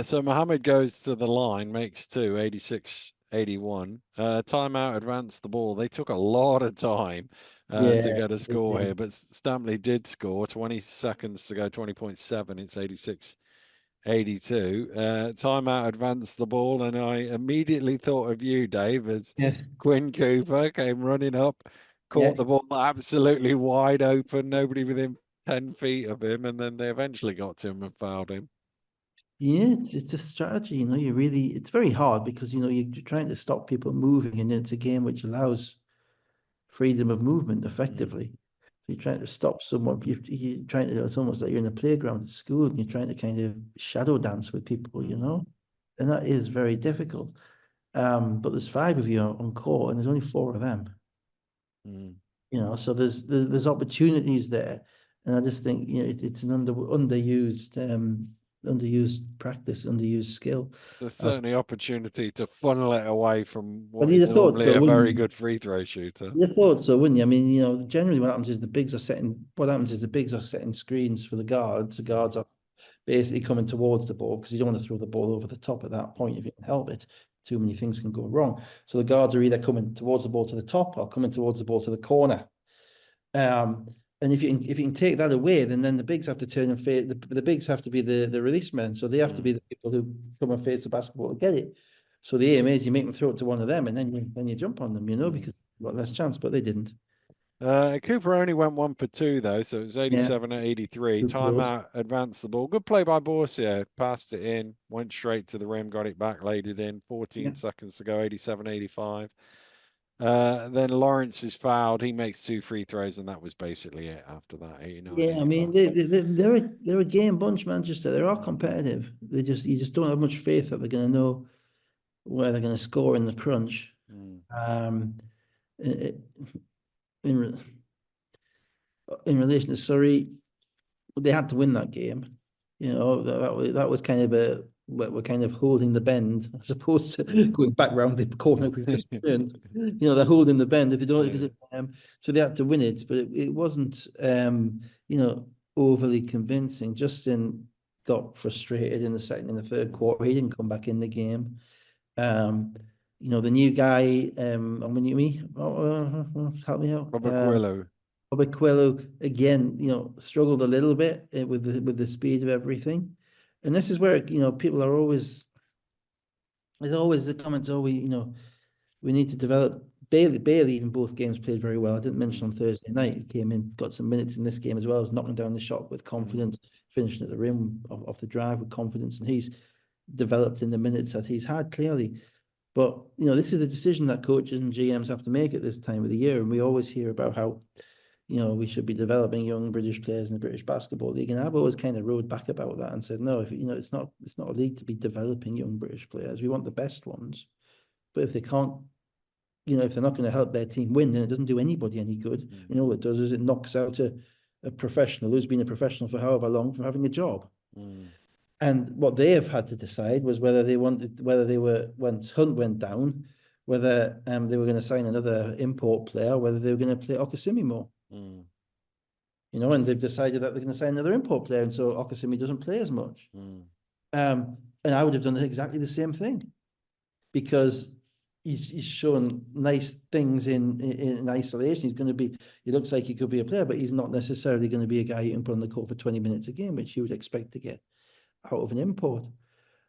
So Mohammed goes to the line, makes two, 86-81. Timeout advanced the ball. They took a lot of time to Yeah, get a they score here, did. but Stampley did score. 20 seconds to go, 20.7. It's 86-82. Timeout advanced the ball, and I immediately thought of you, Dave, as Yeah, Quinn Cooper came running up, yeah, caught the ball absolutely wide open, nobody within 10 feet of him, and then they eventually got to him and fouled him. yeah. It's a strategy. It's very hard because you're trying to stop people moving, and it's a game which allows freedom of movement Mm, effectively. So you're trying to stop someone. You're trying to. It's almost like you're in a playground at school, and you're trying to kind of shadow dance with people, mm, and that is very difficult. But there's 5 of you on court, and there's only 4 of them. mm, So there's opportunities there. And I just think, it's an underused practice, underused skill. There's I, certainly opportunity to funnel it away from but what you'd is have thought normally so, a wouldn't very you? good free throw shooter. You thought so, wouldn't you? I mean, generally what happens is the bigs are setting screens for the guards. The guards Mm, are basically coming towards the ball because you don't want to throw the ball over the top at that point if you can help it. Too many things can go wrong. So the guards are either coming towards the ball to the top or coming towards the ball to the corner. Um, and if you can take that away, then the bigs have to turn and face the bigs have to be the release men. So they have to mm, be the people who come and face the basketball to get it. So the aim is you make them throw it to one of them, and then you jump on them, mm. because you've got less chance. But they didn't. Cooper only went 1 for 2 though, so it was Yeah, 87 at 83. good ball. Timeout, advanced the ball. Good play by Borsia. Passed it in, went straight to the rim, got it back, laid it in. 14 Yeah, seconds to go, 87, 85. Then Lawrence is fouled. He makes 2 free throws, and that was basically it after that. 89, yeah. I mean, 85. they're a game bunch, Manchester. They're all competitive. You just don't have much faith that they're going to know where they're going to score in the crunch. Mm, Um, in in relation to Surrey, they had to win that game. That was kind of we're kind of holding the bend as opposed to mm. going back round the corner we've just turned. They're holding the bend. If you Yeah. don't, so they had to win it, but it wasn't overly convincing. Justin got frustrated in the second and the third quarter. He didn't come back in the game. Um, the new guy, I'm going me, help me out. Robert Quillo. Aquilo again, struggled a little bit with the speed of everything, and this is where people are always there's always the comments. Oh, we need to develop. Bailey in both games played very well. I didn't mention Mm, on Thursday night he came in, got some minutes in this game as well. Was knocking down the shot with mm, confidence, finishing at the rim off the drive with confidence, and he's developed in the minutes that he's had clearly. But this is a decision that coaches and GMs have to make at this time of the year, and we always hear about how we should be developing young British players in the British Basketball League. And I've always kind of rode back about that and said, no, if it's not a league to be developing young British players. We want the best ones. But if they can't, if they're not going to help their team win, then it doesn't do anybody any good. mm, And all it does is it knocks out a professional who's been a professional for however long from having a job. mm, And what they have had to decide was whether they were, once Hunt went down, whether they were going to sign another import player, whether they were going to play Okasimi more. mm, And they've decided that they're going to sign another import player, and so Okasimi doesn't play as much. mm, And I would have done exactly the same thing because he's shown nice things in isolation. He looks like he could be a player, but he's not necessarily going to be a guy you can put on the court for 20 minutes a game, which you would expect to get out of an import.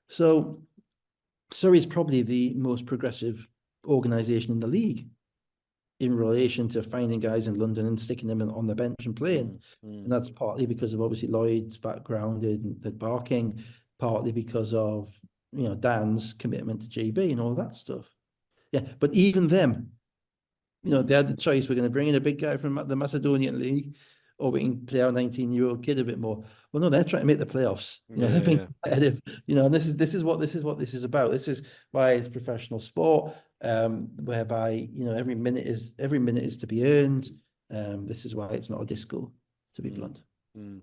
So Surrey's probably the most progressive organization in the league in relation to finding guys in London and sticking them on the bench and playing. mm, mm, And that's partly because of obviously Lloyd's background in the Barking, partly because of Dan's commitment to GB and all that stuff. Yeah, but even them, mm. they had the choice. We're going to bring in a big guy from the Macedonian league, or we can play our 19-year-old kid a bit more. Well, no, they're trying to make the playoffs. They're Yeah, being yeah. competitive. And this is about. This is why it's professional sport, whereby every minute is to be earned. This is why it's not a disco, to be Mm, blunt. mm.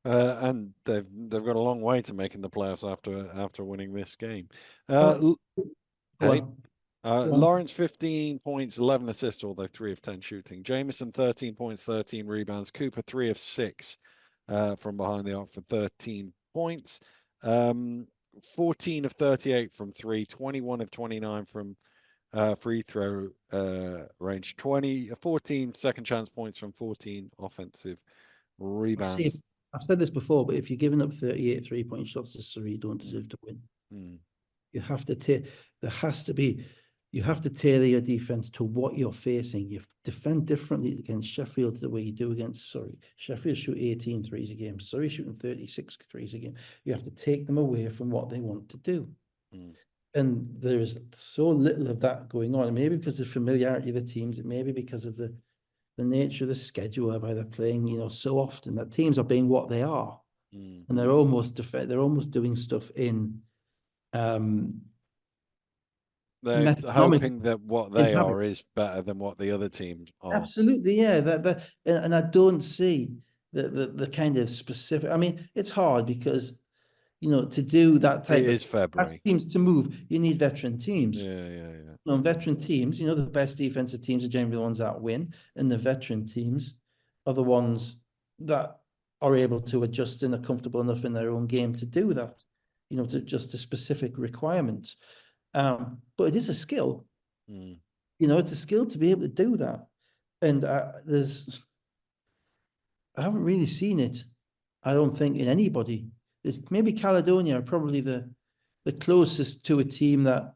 And they've got a long way to making the playoffs after winning this game. Oh, go Hey, on, go on. Lawrence 15 points, 11 assists, although 3 of 10 shooting. Jameson 13 points, 13 rebounds. Cooper 3 of 6 from behind the arc for 13 points. 14 of 38 from 3, 21 of 29 from free throw range, 14 second chance points from 14 offensive See, rebounds. I've said this before, but if you're giving up 38 3-point shots to Surrey, you don't Mm, deserve to win. mm, You have to take, there has to be, you have to tailor your defense to what you're facing. You defend differently against Sheffield the way you do against Surrey. Sheffield shoot 18 threes a game. Surrey shooting 36 threes a game. You have to take them away from what they want to do. mm, And there is so little of that going on. Maybe because of the familiarity of the teams, maybe because of the nature of the schedule whereby they're playing, so often that teams are being what they are. mm. And they're almost doing stuff in um They're metronomic hoping that what in they habit. are is better than what the other teams are. Absolutely, yeah. And I don't see the kind of specific. I mean, it's hard because to do that It type of is February. teams to move, you need veteran teams. Yeah. Veteran teams, the best defensive teams are generally the ones that win, and the veteran teams are the ones that are able to adjust and are comfortable enough in their own game to do that, to just the specific requirements. But it is a skill. It's a skill to be able to do that. And I haven't really seen it, I don't think, in anybody. There's maybe Caledonia are probably the closest to a team that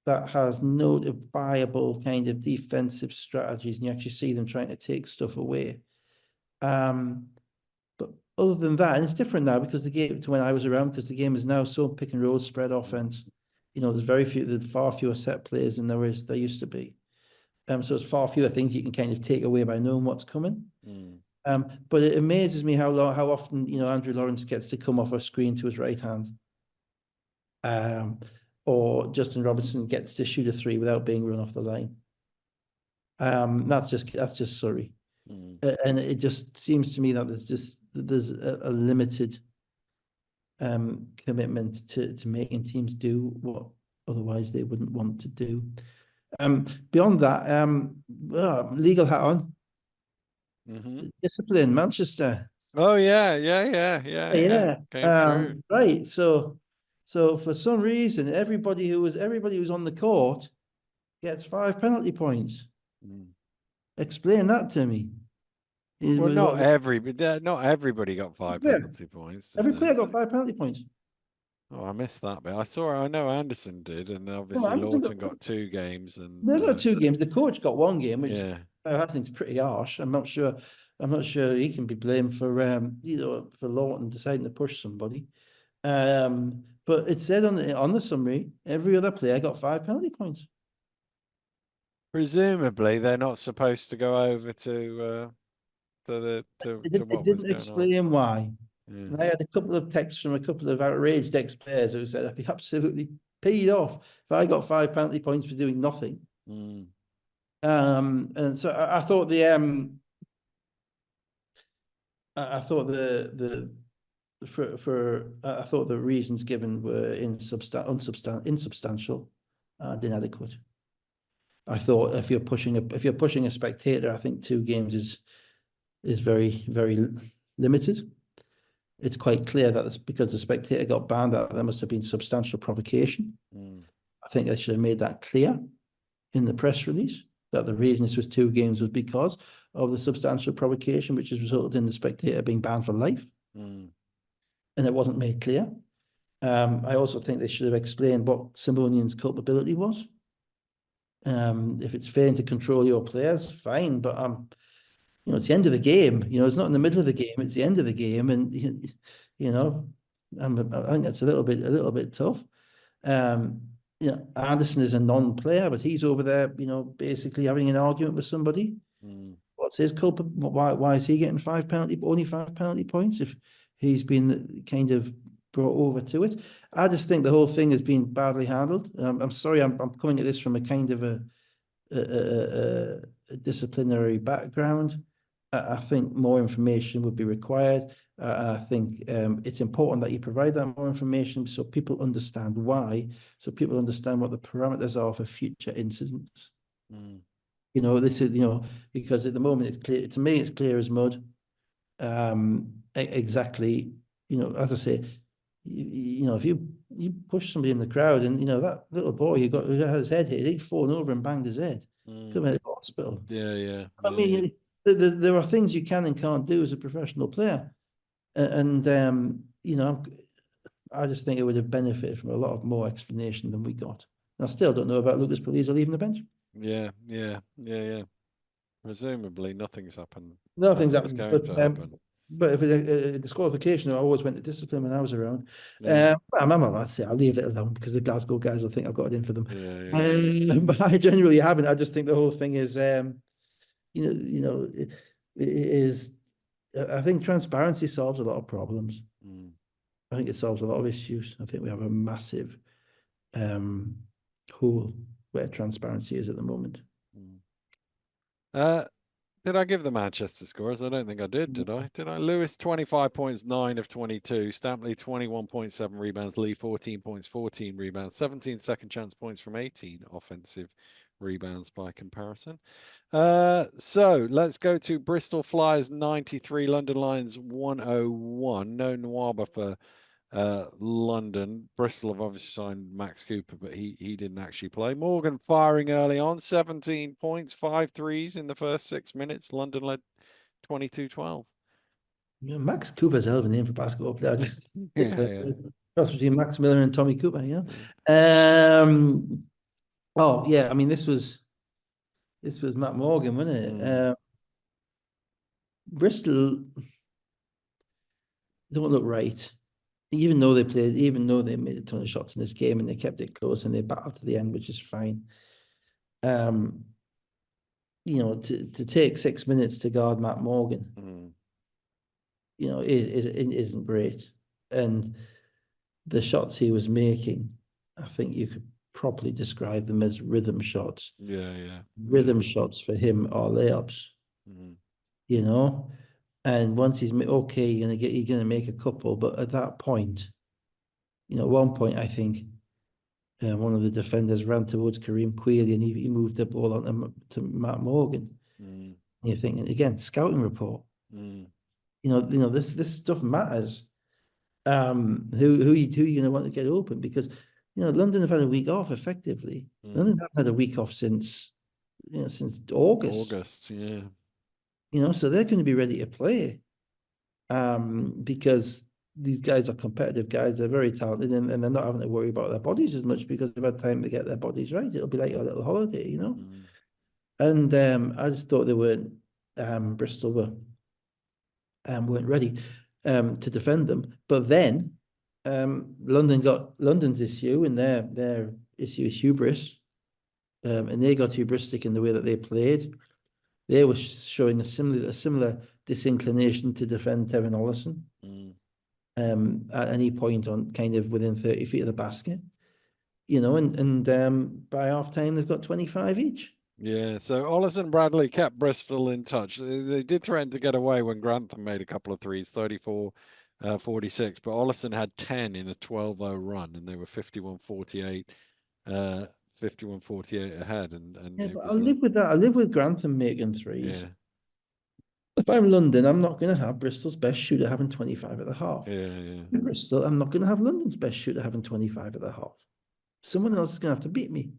has notifiable kind of defensive strategies, and you actually see them trying to take stuff away. But other than that, and it's different now because the game to when I was around, because the game is now so pick and roll spread offense. There's far fewer set plays than there used to be. So it's far fewer things you can kind of take away by knowing what's coming. But it amazes me how often Andrew Lawrence gets to come off a screen to his right hand. Or Justin Robertson gets to shoot a three without being run off the line. That's just Surrey. And it just seems to me that there's a limited commitment to making teams do what otherwise they wouldn't want to do. Beyond that, legal hat on. Discipline, Manchester. Oh yeah. Came through. Right. So for some reason, everybody who's on the court gets 5 penalty points. Explain that to me. Well, not everybody got 5 penalty points. Every player got 5 penalty points. Oh, I missed that bit. I know Anderson did, and obviously Lawton got 2 games, and they got 2 games. The coach got 1 game, which I think is pretty harsh. I'm not sure he can be blamed for for Lawton deciding to push somebody. But it said on the summary, every other player got 5 penalty points. Presumably, they're not supposed to go over to what was going on. It didn't explain why. And I had a couple of texts from a couple of outraged ex-players who said I'd be absolutely peed off if I got 5 penalty points for doing nothing. And so I thought the reasons given were insubstantial and inadequate. I thought if you're pushing a spectator, I think 2 games is very, very limited. It's quite clear that it's because the spectator got banned that there must have been substantial provocation. I think they should have made that clear in the press release, that the reason this was 2 games was because of the substantial provocation, which has resulted in the spectator being banned for life. And it wasn't made clear. I also think they should have explained what Simonian's culpability was. If it's failing to control your players, fine, but it's the end of the game. It's not in the middle of the game; it's the end of the game, and I think that's a little bit tough. Anderson is a non-player, but he's over there, basically having an argument with somebody. What's his culpa? Why is he getting only 5 penalty points if he's been kind of brought over to it? I just think the whole thing has been badly handled. I'm sorry, I'm coming at this from a kind of a disciplinary background. I think more information would be required. I think it's important that you provide that more information so people understand why, so people understand what the parameters are for future incidents. This is, because at the moment it's clear, to me, it's clear as mud. Exactly, as I say, if you push somebody in the crowd and, that little boy who had his head hit, he'd fallen over and banged his head. Come out of hospital. Yeah. I mean, there are things you can and can't do as a professional player. And I just think it would have benefited from a lot of more explanation than we got. And I still don't know about Lucas Polizzo leaving the bench. Yeah. Presumably, nothing's happened. Nothing's happened. Going to happen. But if a disqualification, I always went to discipline when I was around. I'd say I'll leave it alone because the Glasgow guys will think I've got it in for them. But I genuinely haven't. I just think the whole thing is, it is. I think transparency solves a lot of problems. I think it solves a lot of issues. I think we have a massive hole where transparency is at the moment. Did I give the Manchester scores? I don't think I did. Did I? Did I? Lewis 25 points, 9 of 22. Stampley 21.7 rebounds. Lee 14 points, 14 rebounds. 17 second chance points from 18 offensive rebounds by comparison. So let's go to Bristol Flyers 93, London Lions 101. No Nwaba for London. Bristol have obviously signed Max Cooper, but he didn't actually play. Morgan firing early on, 17 points, 5 threes in the first 6 minutes. London led 22-12. You know, Max Cooper's a hell of a name for basketball player. I just think Yeah, the yeah, cross between Max Miller and Tommy Cooper, you yeah. know. Oh yeah, I mean this was Matt Morgan, wasn't it? Mm, Bristol don't look right. Even though they played, even though they made a ton of shots in this game and they kept it close and they battled to the end, which is fine. Um, you know, to take 6 minutes to guard Matt Morgan, mm, you know, it isn't great. And the shots he was making, I think you could properly describe them as rhythm shots. yeah, yeah, yeah. Rhythm shots for him are layups, Mm, you know. And once he's okay, you're gonna make a couple, but at that point, you know, at one point I think one of the defenders ran towards Kareem Queeley and he moved the ball on to Matt Morgan. mm, And you're thinking again, scouting report. mm, This stuff matters. Who you gonna want to get open because London have had a week off effectively. mm. London have had a week off since since August. August, yeah. So they're going to be ready to play. Because these guys are competitive guys. They're very talented, and they're not having to worry about their bodies as much because they've had time to get their bodies right. It'll be like a little holiday. Mm, And I just thought they weren't Bristol weren't ready to defend them. But then London got London's issue, and their issue is hubris, and they got hubristic in the way that they played. They were showing a similar disinclination to defend Tevin Ollison mm. at any point on kind of within 30 feet of the basket. And by half time they've got 25 each. Yeah, so Ollison and Bradley kept Bristol in touch. They did threaten to get away when Grantham made a couple of threes, 34 46, but Ollison had 10 in a 12-0 run, and they were 51-48, 51-48 ahead, and Yeah, it but was I'll live with that. I live with Grantham making threes. yeah, If I'm London, I'm not going to have Bristol's best shooter having 25 at the half. yeah, yeah. Bristol, I'm not going to have London's best shooter having 25 at the half. Someone else is going to have to beat me.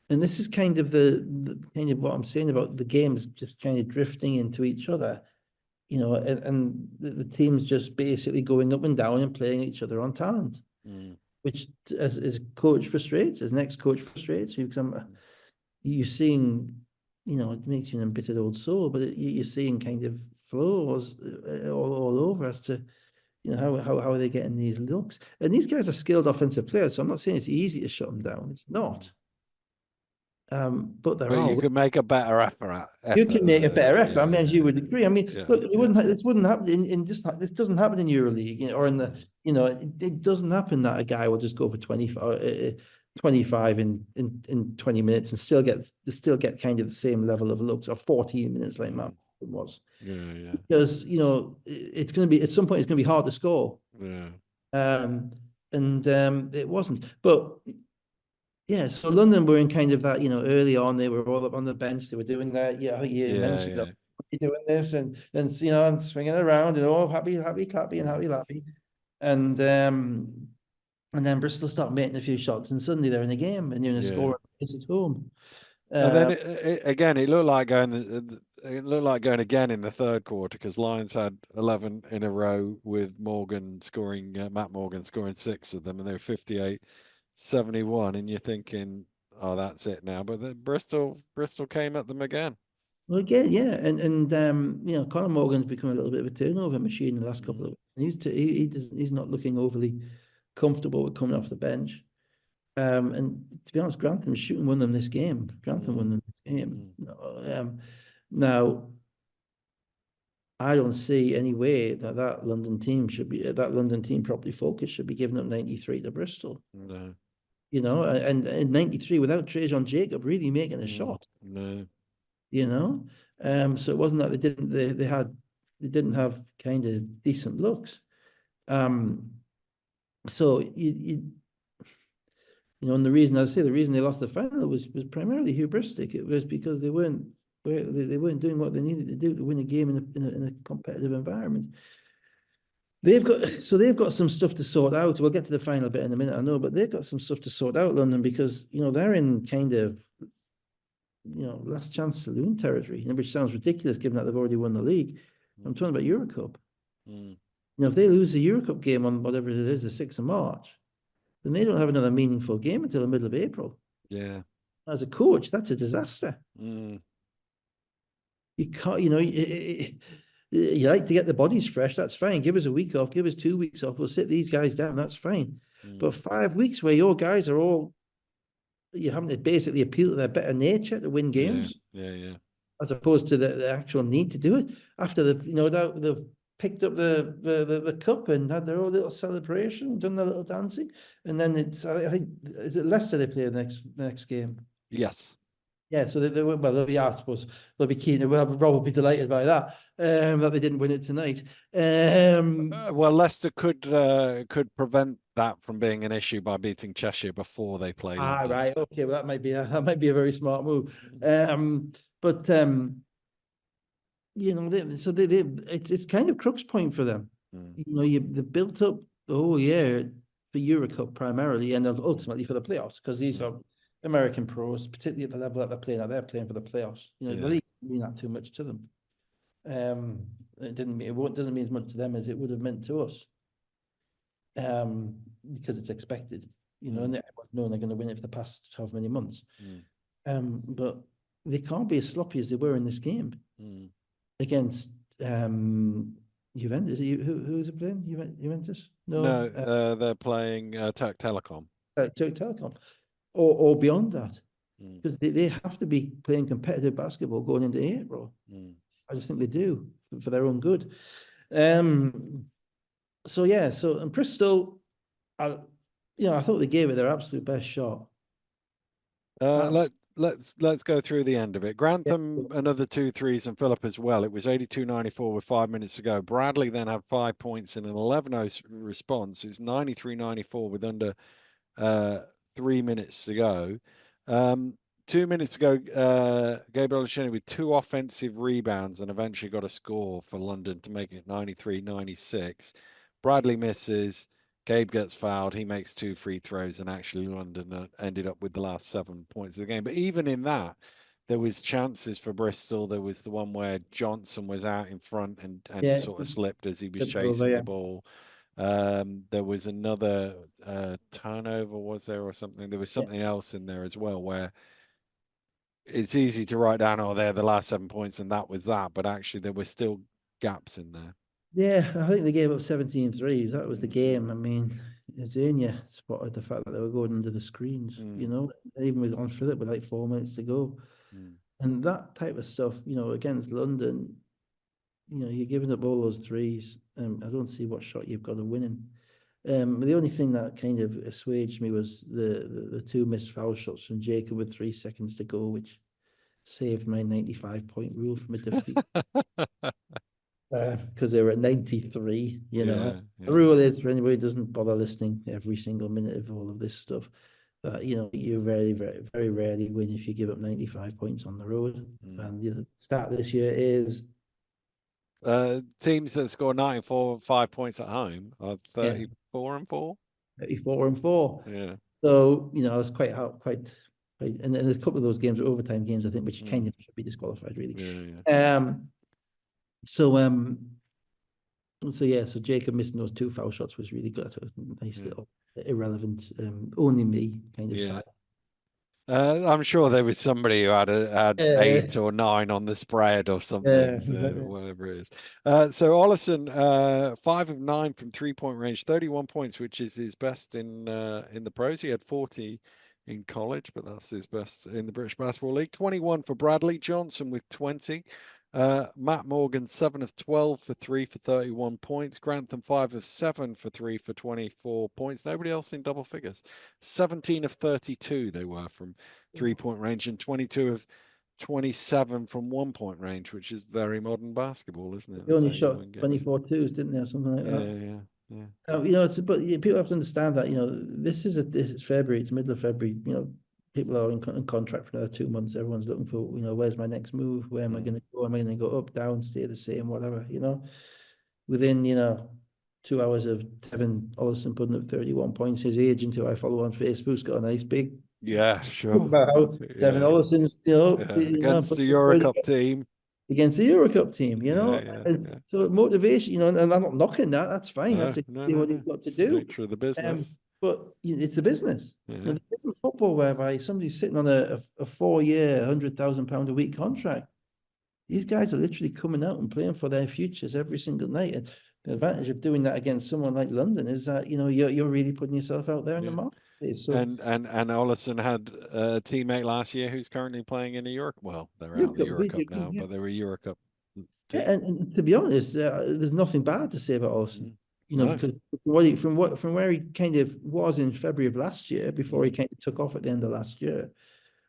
And this is kind of the kind of what I'm saying about the games just kind of drifting into each other, and the teams just basically going up and down and playing each other on talent, Mm, which as coach frustrates, as next coach frustrates, because you're seeing, it makes you an embittered old soul, but you're seeing kind of flaws all over as to, how are they getting these looks? And these guys are skilled offensive players, so I'm not saying it's easy to shut them down. It's not. mm. But there But you are could make a better you effort can make a at better it. effort. I Yeah, mean, as yeah, you would agree. I mean, yeah, look, it yeah. wouldn't this wouldn't happen in just this doesn't happen in EuroLeague, or in the Mm, it doesn't happen that a guy will just go for 25 in 20 minutes and still get kind of the same level of looks, or 14 minutes like Matt mm. was, Yeah, yeah, because it's going to be at some point it's going to be hard to score. yeah, Um, and it wasn't, but yeah, so London were in kind of that, early on, they were all up on the bench. They were doing that. Yeah, I think you yeah, mentioned that yeah. doing this and swinging around and all happy, happy, clappy, and Mm, happy, lappy. And then Bristol start making a few shots, and suddenly they're in the game, and you're in a yeah. score at home. And then Uh, again, it looked like going. It looked like going again in the third quarter because Lions had 11 in a row with Morgan scoring, Matt Morgan scoring 6 of them, and they were 58-71. And you're thinking, oh, that's it now. But Bristol came at them again. well, again, yeah, and Conor Morgan's become a little bit of a turnover machine in the last couple Mm, of. He's not looking overly comfortable with coming off the bench. And to be honest, Grantham shooting won them this game. Grantham won mm, them this game. mm, Now, I don't see any way that London team properly focused should be giving up 93 to Bristol. no, And 93 without Trajan Jacob really making a shot. no. You know, So it wasn't that they didn't have kind of decent looks. So and the reason the reason they lost the final was primarily hubristic. It was because they weren't doing what they needed to do to win a game in a competitive environment. They've got some stuff to sort out. We'll get to the final bit in a minute, I know, but they've got some stuff to sort out, London, because they're in kind of last chance saloon territory, which sounds ridiculous given that they've already won the league. I'm talking about Eurocup. If they lose the Eurocup game on whatever it is, the 6th of March, then they don't have another meaningful game until the middle of April. Yeah. As a coach, that's a disaster. You can't, you like to get the bodies fresh, that's fine. Give us a week off, give us 2 weeks off. We'll sit these guys down, that's fine. But 5 weeks where your guys are all, you're having to basically appeal to their better nature to win games. Yeah. As opposed to the actual need to do it. After they've picked up the cup and had their own little celebration, done their little dancing, and then I think is it Leicester they play next game? Yes. Yeah, so they'll be, I suppose they'll be keen. They'll probably be delighted by that they didn't win it tonight. Well, Leicester could prevent that from being an issue by beating Cheshire before they play London. Right, okay, well that might be a very smart move. But it's kind of crux point for them. They built up the whole year for Eurocup primarily, and ultimately for the playoffs, because these are American pros, particularly at the level that they're playing at. They're playing for the playoffs. The league didn't mean that too much to them. Doesn't mean as much to them as it would have meant to us. Because it's expected, and everyone's known they're going to win it for the past however many months. But they can't be as sloppy as they were in this game against Juventus. Who's it playing? Juventus? No, they're playing Turk Telecom. Turk Telecom, or beyond that, because they have to be playing competitive basketball going into April. I just think they do for their own good. So in Bristol, I thought they gave it their absolute best shot. Let's go through the end of it. Grantham, another 2 threes, and Phillip as well. It was 82-94 with 5 minutes to go. Bradley then had 5 points in an 11-0 response. It was 93-94 with under 3 minutes to go. 2 minutes ago, Gabriel Osheni with 2 offensive rebounds and eventually got a score for London to make it 93-96. Bradley misses. Gabe gets fouled. He makes 2 free throws, and actually London ended up with the last 7 points of the game. But even in that, there was chances for Bristol. There was the one where Johnson was out in front and sort of slipped as he was chasing the ball. There was another turnover, was there, or something? There was something else in there as well where it's easy to write down, they're the last 7 points, and that was that. But actually, there were still gaps in there. Yeah, I think they gave up 17 threes. That was the game. I mean, Zielona spotted the fact that they were going under the screens, even with on Phillip with like 4 minutes to go. And that type of stuff, against London, you're giving up all those threes. I don't see what shot you've got of winning. The only thing that kind of assuaged me was the 2 missed foul shots from Jacob with 3 seconds to go, which saved my 95-point rule from a defeat. Because they were at 93, The rule is, for anybody who doesn't bother listening every single minute of all of this stuff, that, you very, very, very rarely win if you give up 95 points on the road. And the start of this year is... teams that score 94 points at home are 34-4. 34-4. Yeah. So, I was quite, and a couple of those games are overtime games, I think, which kind of should be disqualified, really. So Jacob missing those 2 foul shots was really good. Nice little irrelevant, only me kind of side. I'm sure there was somebody who had 8 or 9 on the spread or something, whatever it is. So Ollison, 5 of 9 from 3-point range, 31 points, which is his best in the pros. He had 40 in college, but that's his best in the British Basketball League. 21 for Bradley. Johnson with 20. Matt Morgan, 7 of 12 for 3 for 31 points. Grantham, 5 of 7 for 3 for 24 points. Nobody else in double figures. 17 of 32 they were from 3-point range, and 22 of 27 from 1 point range, which is very modern basketball, isn't it? They That's how only you shot win games. 24 twos, didn't they, or something like Yeah, that? yeah, yeah. It's but people have to understand that this is February, it's middle of February. People are in contract for another 2 months. Everyone's looking for where's my next move? Where am I Mm. going to go? Am I going to go up, down, stay the same, whatever? Within 2 hours of Devin Ollison putting up 31 points, his agent, who I follow on Facebook's got a nice big Yeah, sure. about how Devin Yeah, Ollison's yeah. Against put the up Eurocup team. against the Euro Cup team, Yeah, yeah, And yeah. so motivation, and I'm not knocking that. That's fine. No, That's no, exactly no, what he's no. got to It's the do. nature of the Um, business. but it's a business. Yeah. This isn't football whereby somebody's sitting on a 4 year, £100,000 a week contract. These guys are literally coming out and playing for their futures every single night. And the advantage of doing that against someone like London is that you're really putting yourself out there in the Yeah. marketplace. So And Ollison had a teammate last year who's currently playing in the Europe. Well, they're out Euro of the Cup, Eurocup now, but they were a Eurocup yeah, team. and to be honest, there's nothing bad to say about Olsen. Mm. No. Because from where he kind of was in February of last year, before he Mm. kind of took off at the end of last year,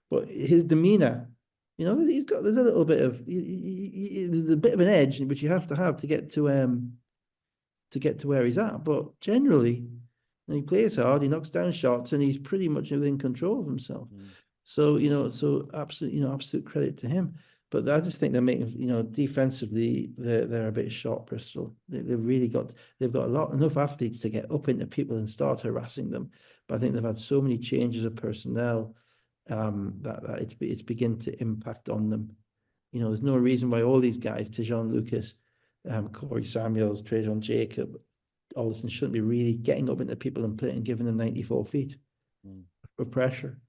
but his demeanor, there's a little bit of there's a bit of an edge which you have to have to get to where he's at. But generally, he plays hard, he knocks down shots, and he's pretty much within control of himself. Mm. So absolute credit to him. But I just think they're making, defensively, they're a bit short, Bristol. They've got enough athletes to get up into people and start harassing them. But I think they've had so many changes of personnel that it's beginning to impact on them. There's no reason why all these guys, Tijon Lucas, Corey Samuels, Trajan Jacob, Olsen, shouldn't be really getting up into people and playing and giving them 94 feet Mm. of pressure,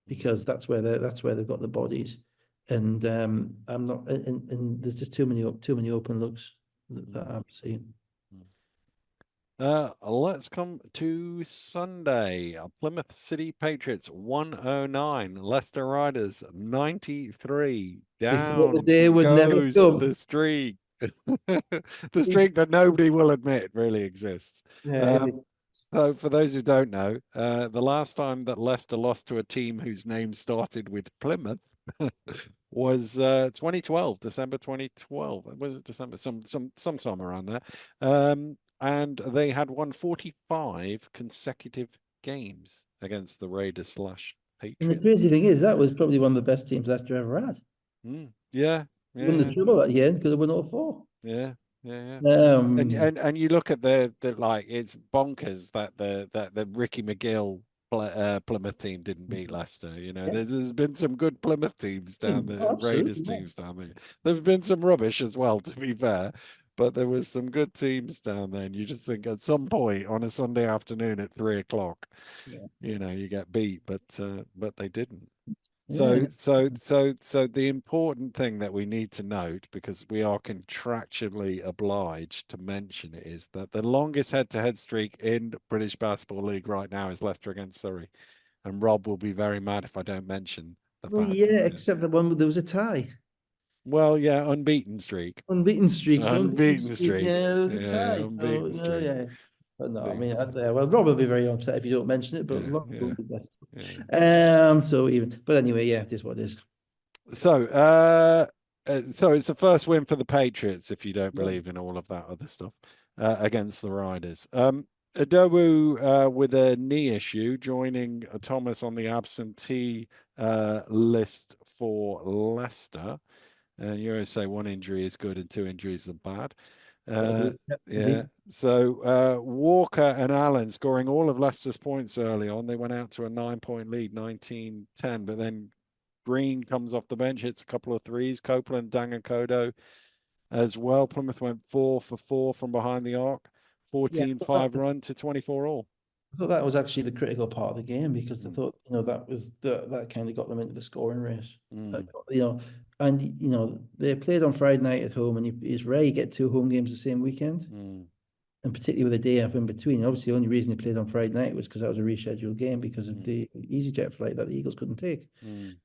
because that's where they've got the bodies. And I'm not, and there's just too many open looks that I'm seeing. Let's come to Sunday. Plymouth City Patriots 109, Leicester Riders 93. They thought the Down day would never goes come. the streak. The streak that nobody will admit really exists. Yeah, So, for those who don't know, the last time that Leicester lost to a team whose name started with Plymouth was 2012, December 2012. Was it December? Sometime around there. And they had won 45 consecutive games against the Raiders slash and the crazy Patriots. thing is that was probably one of the best teams Leicester ever had. Yeah, They won the yeah, treble at the end because they won all four. yeah, yeah, yeah. Um, And you look at the like it's bonkers that the Ricky McGill Plymouth team didn't beat Leicester. yeah, There's been some good Plymouth teams down oh, there, Raiders absolutely, yeah. teams down there. There've been some rubbish as well, to be fair, but there was some good teams down there. And you just think at some point on a Sunday afternoon at 3 o'clock, Yeah, you get beat, but they didn't. yeah, So the important thing that we need to note, because we are contractually obliged to mention it, is that the longest head-to-head streak in British Basketball League right now is Leicester against Surrey. And Rob will be very mad if I don't mention the well, fact yeah, that, except that one there was a tie, well, yeah, unbeaten streak. unbeaten Unbeaten streak. streak. Yeah, there was a Yeah, tie. So unbeaten yeah, streak. yeah. But no, I The, mean, well, Rob will be very upset if you don't mention it, but yeah, Rob will yeah, be better. yeah. So even, but anyway, yeah, it is what it is. So it's the first win for the Patriots, if you don't Yeah. believe in all of that other stuff, against the Riders. Adobu with a knee issue, joining Thomas on the absentee list for Leicester. And you always say one injury is good and two injuries are bad. Got to Uh, be. Yep, yeah. indeed. So Walker and Allen scoring all of Leicester's points early on. They went out to a 9 point lead, 19-10, but then Green comes off the bench, hits a couple of threes. Copeland, Dangakodo as well. Plymouth went 4 for 4 from behind the arc. Yeah, 14-5 run to 24 all. I thought that was actually the critical part of the game, because I Mm, thought, that was that kind of got them into the scoring race. mm, And they played on Friday night at home, and it's rare you get two home games the same weekend, mm, and particularly with a day off in between. Obviously, the only reason they played on Friday night was because that was a rescheduled game because of mm, the EasyJet flight that the Eagles couldn't take. mm,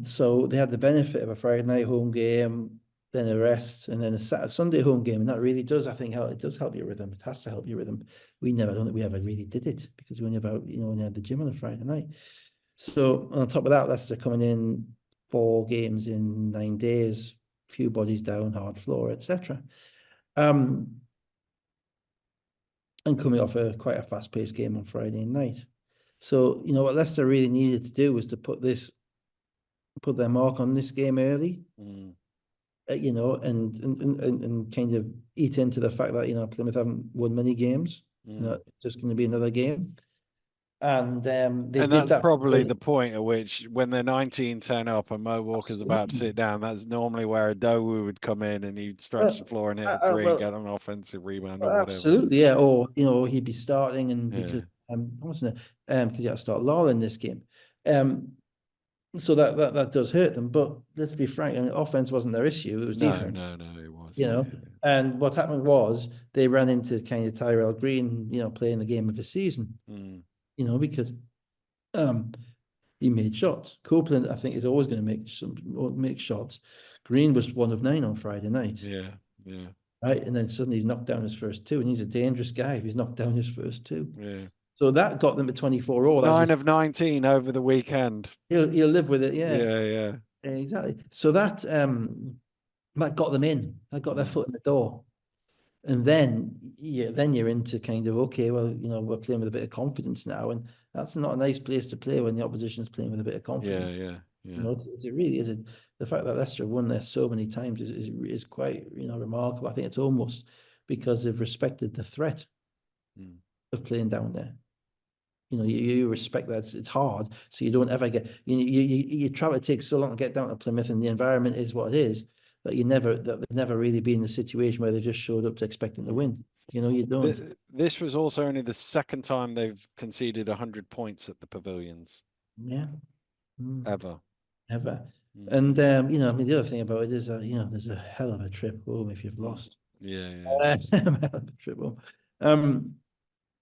So they had the benefit of a Friday night home game, then a rest, and then a Sunday home game, and that really does, I think, help. It does help your rhythm. It has to help your rhythm. I don't think we ever really did it, because we only only had the gym on a Friday night. So on top of that, Leicester coming in 4 games in 9 days, few bodies down, hard floor, etc. And coming off quite a fast-paced game on Friday night. So, what Leicester really needed to do was to put their mark on this game early, Mm. And kind of eat into the fact that, Plymouth haven't won many games. Mm. It's just going to be another game. And they And did that's that. probably the point at which, when they're 19-10 up and Mo Walker's about to Absolutely. sit down, that's normally where Adowu would come in and he'd stretch the floor and hit a three, Well, get an offensive rebound or whatever. absolutely, yeah. Or he'd be starting, and Yeah. because wasn't it? Because you had to start Lyle in this game. So that does hurt them. But let's be frank, offense wasn't their issue; it was No, defense. no, no, it was. You Yeah, know, and what happened was they ran into kind of Tyrell Green, playing the game of the season. Mm. Because he made shots. Copeland, I think, is always going to make shots. Green was 1 of 9 on Friday night. Yeah, yeah. Right, and then suddenly he's knocked down his first 2, and he's a dangerous guy if he's knocked down his first 2. Yeah. So that got them to 24 all. 9 of 19 over the weekend. He'll live with it, yeah. Yeah, yeah. Exactly. So that got them in. That got their foot in the door. And then you're into kind of, okay, well, we're playing with a bit of confidence now, and that's not a nice place to play when the opposition's playing with a bit of confidence. Yeah, yeah. It really is. The fact that Leicester won there so many times is quite, remarkable. I think it's almost because they've respected the threat of playing down there. You respect that it's hard, so you don't ever get you try to take so long to get down to Plymouth, and the environment is what it is, that they've never really been in a situation where they just showed up to expecting to win. You don't. This was also only the second time they've conceded 100 points at the Pavilions. Yeah. Ever. And the other thing about it is there's a hell of a trip home if you've lost. Yeah. Hell of a trip home.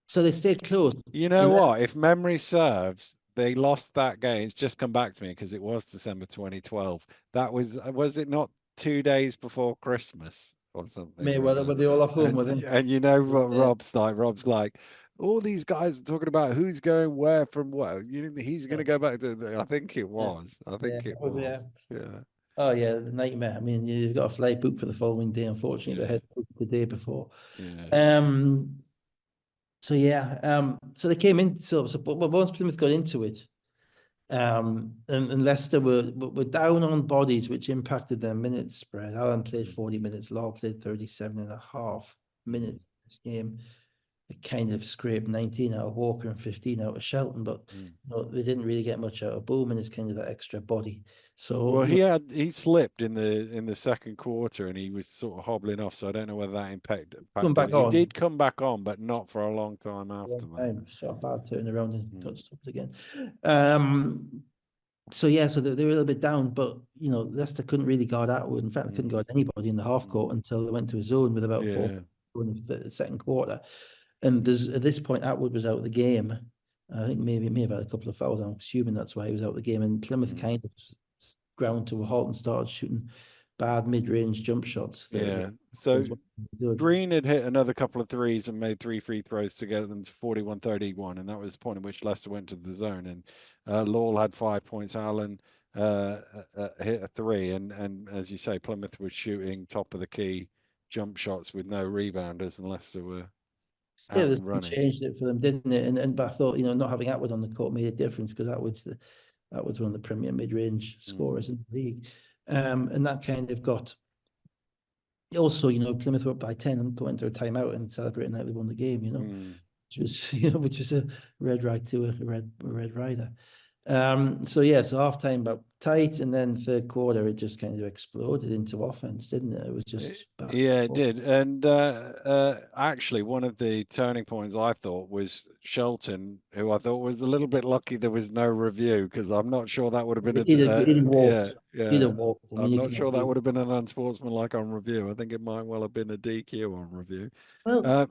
So they stayed close. You know what? If memory serves, they lost that game. It's just come back to me because it was December 2012. That was it not 2 days before Christmas or something? Were they all off home with him? And you know what Rob's like? Rob's like, all these guys are talking about who's going where from what. He's going to go back to. I think it was. I think it was. Yeah. Oh yeah, the nightmare. I mean, you've got a flight booked for the following day. Unfortunately, they had booked the day before. Yeah. So they came in. But once Plymouth got into it, and Leicester were down on bodies, which impacted their minutes spread. Alan played 40 minutes. Law played 37.5 minutes this game. It kind of scraped 19 out of Walker and 15 out of Shelton, but they didn't really get much out of Bowman. It's kind of that extra body. So well, he slipped in the second quarter and he was sort of hobbling off. So I don't know whether that impacted. He did come back on, but not for a long time after that. So a bad turnaround and got stopped again. So they were a little bit down, but Leicester couldn't really guard Atwood. In fact, they couldn't guard anybody in the half court until they went to a zone with about 4 in the second quarter. And at this point, Atwood was out of the game. I think maybe have had a couple of fouls. I'm assuming that's why he was out of the game. And Plymouth kind of ground to a halt and started shooting bad mid-range jump shots. So Green had hit another couple of threes and made 3 free throws to get them to 41-31, and that was the point at which Leicester went to the zone. And Lawle had 5 points. Allen hit a 3, and as you say, Plymouth was shooting top of the key jump shots with no rebounders, and Leicester were this running. Changed it for them, didn't it? But I thought not having Atwood on the court made a difference, because Atwood's one of the premier mid-range scorers in the league, and that kind of got. Also, Plymouth were up by 10 and going to a timeout and celebrating that they won the game. Which is a red ride to a red rider. So half time about tight, and then third quarter it just kind of exploded into offense, didn't it? It was just it did. And actually, one of the turning points I thought was Shelton, who I thought was a little bit lucky there was no review, because I'm not sure that would have been I'm not sure that would have been an unsportsmanlike on review. I think it might well have been a DQ on review. Well,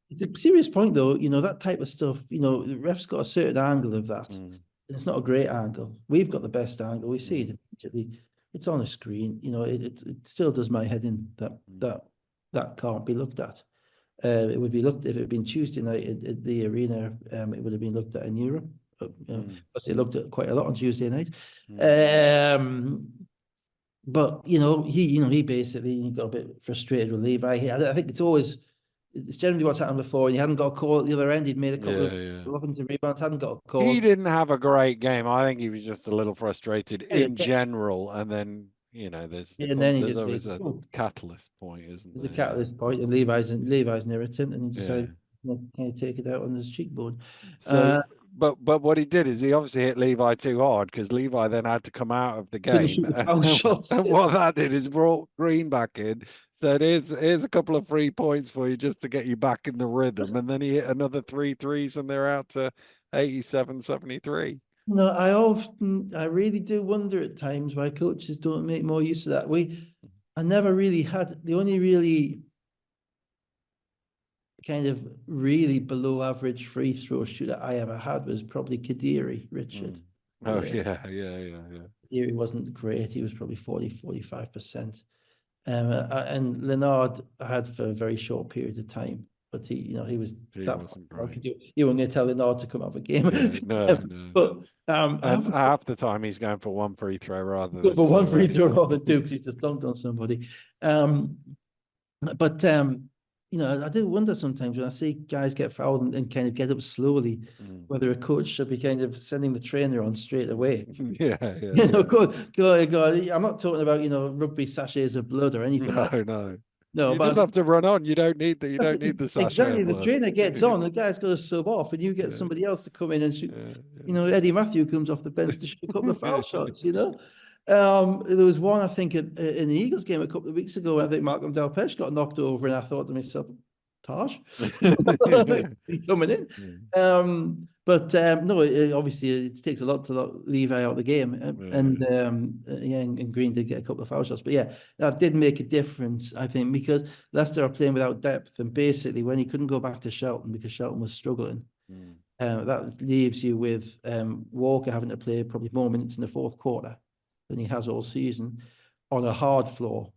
it's a serious point though. That type of stuff. The ref's got a certain angle of that. It's not a great angle. We've got the best angle. We see it immediately. It's on a screen. It still does my head in that can't be looked at. It would be looked if it had been Tuesday night at the arena. It would have been looked at in Europe. because they looked at quite a lot on Tuesday night. Mm. But he basically got a bit frustrated with Levi. I think it's generally what's happened before. And he hadn't got a call at the other end. He'd made a couple Yeah, of yeah. offensive rebounds, hadn't got a He call. didn't have a great game. I think he was just a little frustrated Yeah, in general. And then, and then he there's just always made a catalyst point, isn't the there? catalyst point, and Levi's an irritant, and he Yeah. decided to kind of take it out on his cheekbone. So, Uh, but what he did is he obviously hit Levi too hard because Levi then had to come out of the couldn't game, shoot the foul shots. and what that did is brought Green back in. Said, here's a couple of free points for you just to get you back in the rhythm, and then he hit another three threes, and they're out to 87-73. I really do wonder at times why coaches don't make more use of that. I never really had the only really kind of really below average free throw shooter I ever had was probably Kadiri, Richard. Oh Yeah, yeah, yeah, yeah, yeah. Kadiri wasn't great. He was probably 45%. And Leonard I had for a very short period of time, but he was He that. wasn't great. You weren't going to tell Leonard to come out of a game. Yeah, no, no. But I And have half the time he's going for one free throw rather go than for one two, free right? throw rather than two because he's just dunked on somebody. Um, but I do wonder sometimes when I see guys get fouled and kind of get up slowly, Mm. whether a coach should be kind of sending the trainer on straight away. Yeah, yeah. Go. I'm not talking about rugby sachets of blood or anything No, like that. no. No, You just but have to run on. You don't need the sachet exactly, of the blood. trainer gets on, the guy's got to sub off, and you get Yeah, somebody else to come in and shoot. yeah, Eddie Matthew comes off the bench to shoot a couple of foul yeah. shots. There was one I think in the Eagles game a couple of weeks ago. I think Malcolm Delpeche got knocked over, and I thought to myself, "Tosh, he's coming in." But no, obviously it takes a lot to lock Levi out of the game, and Green did get a couple of foul shots. But yeah, that did make a difference, I think, because Leicester are playing without depth, and basically when he couldn't go back to Shelton because Shelton was struggling, that leaves you with Walker having to play probably more minutes in the fourth quarter than he has all season on a hard floor,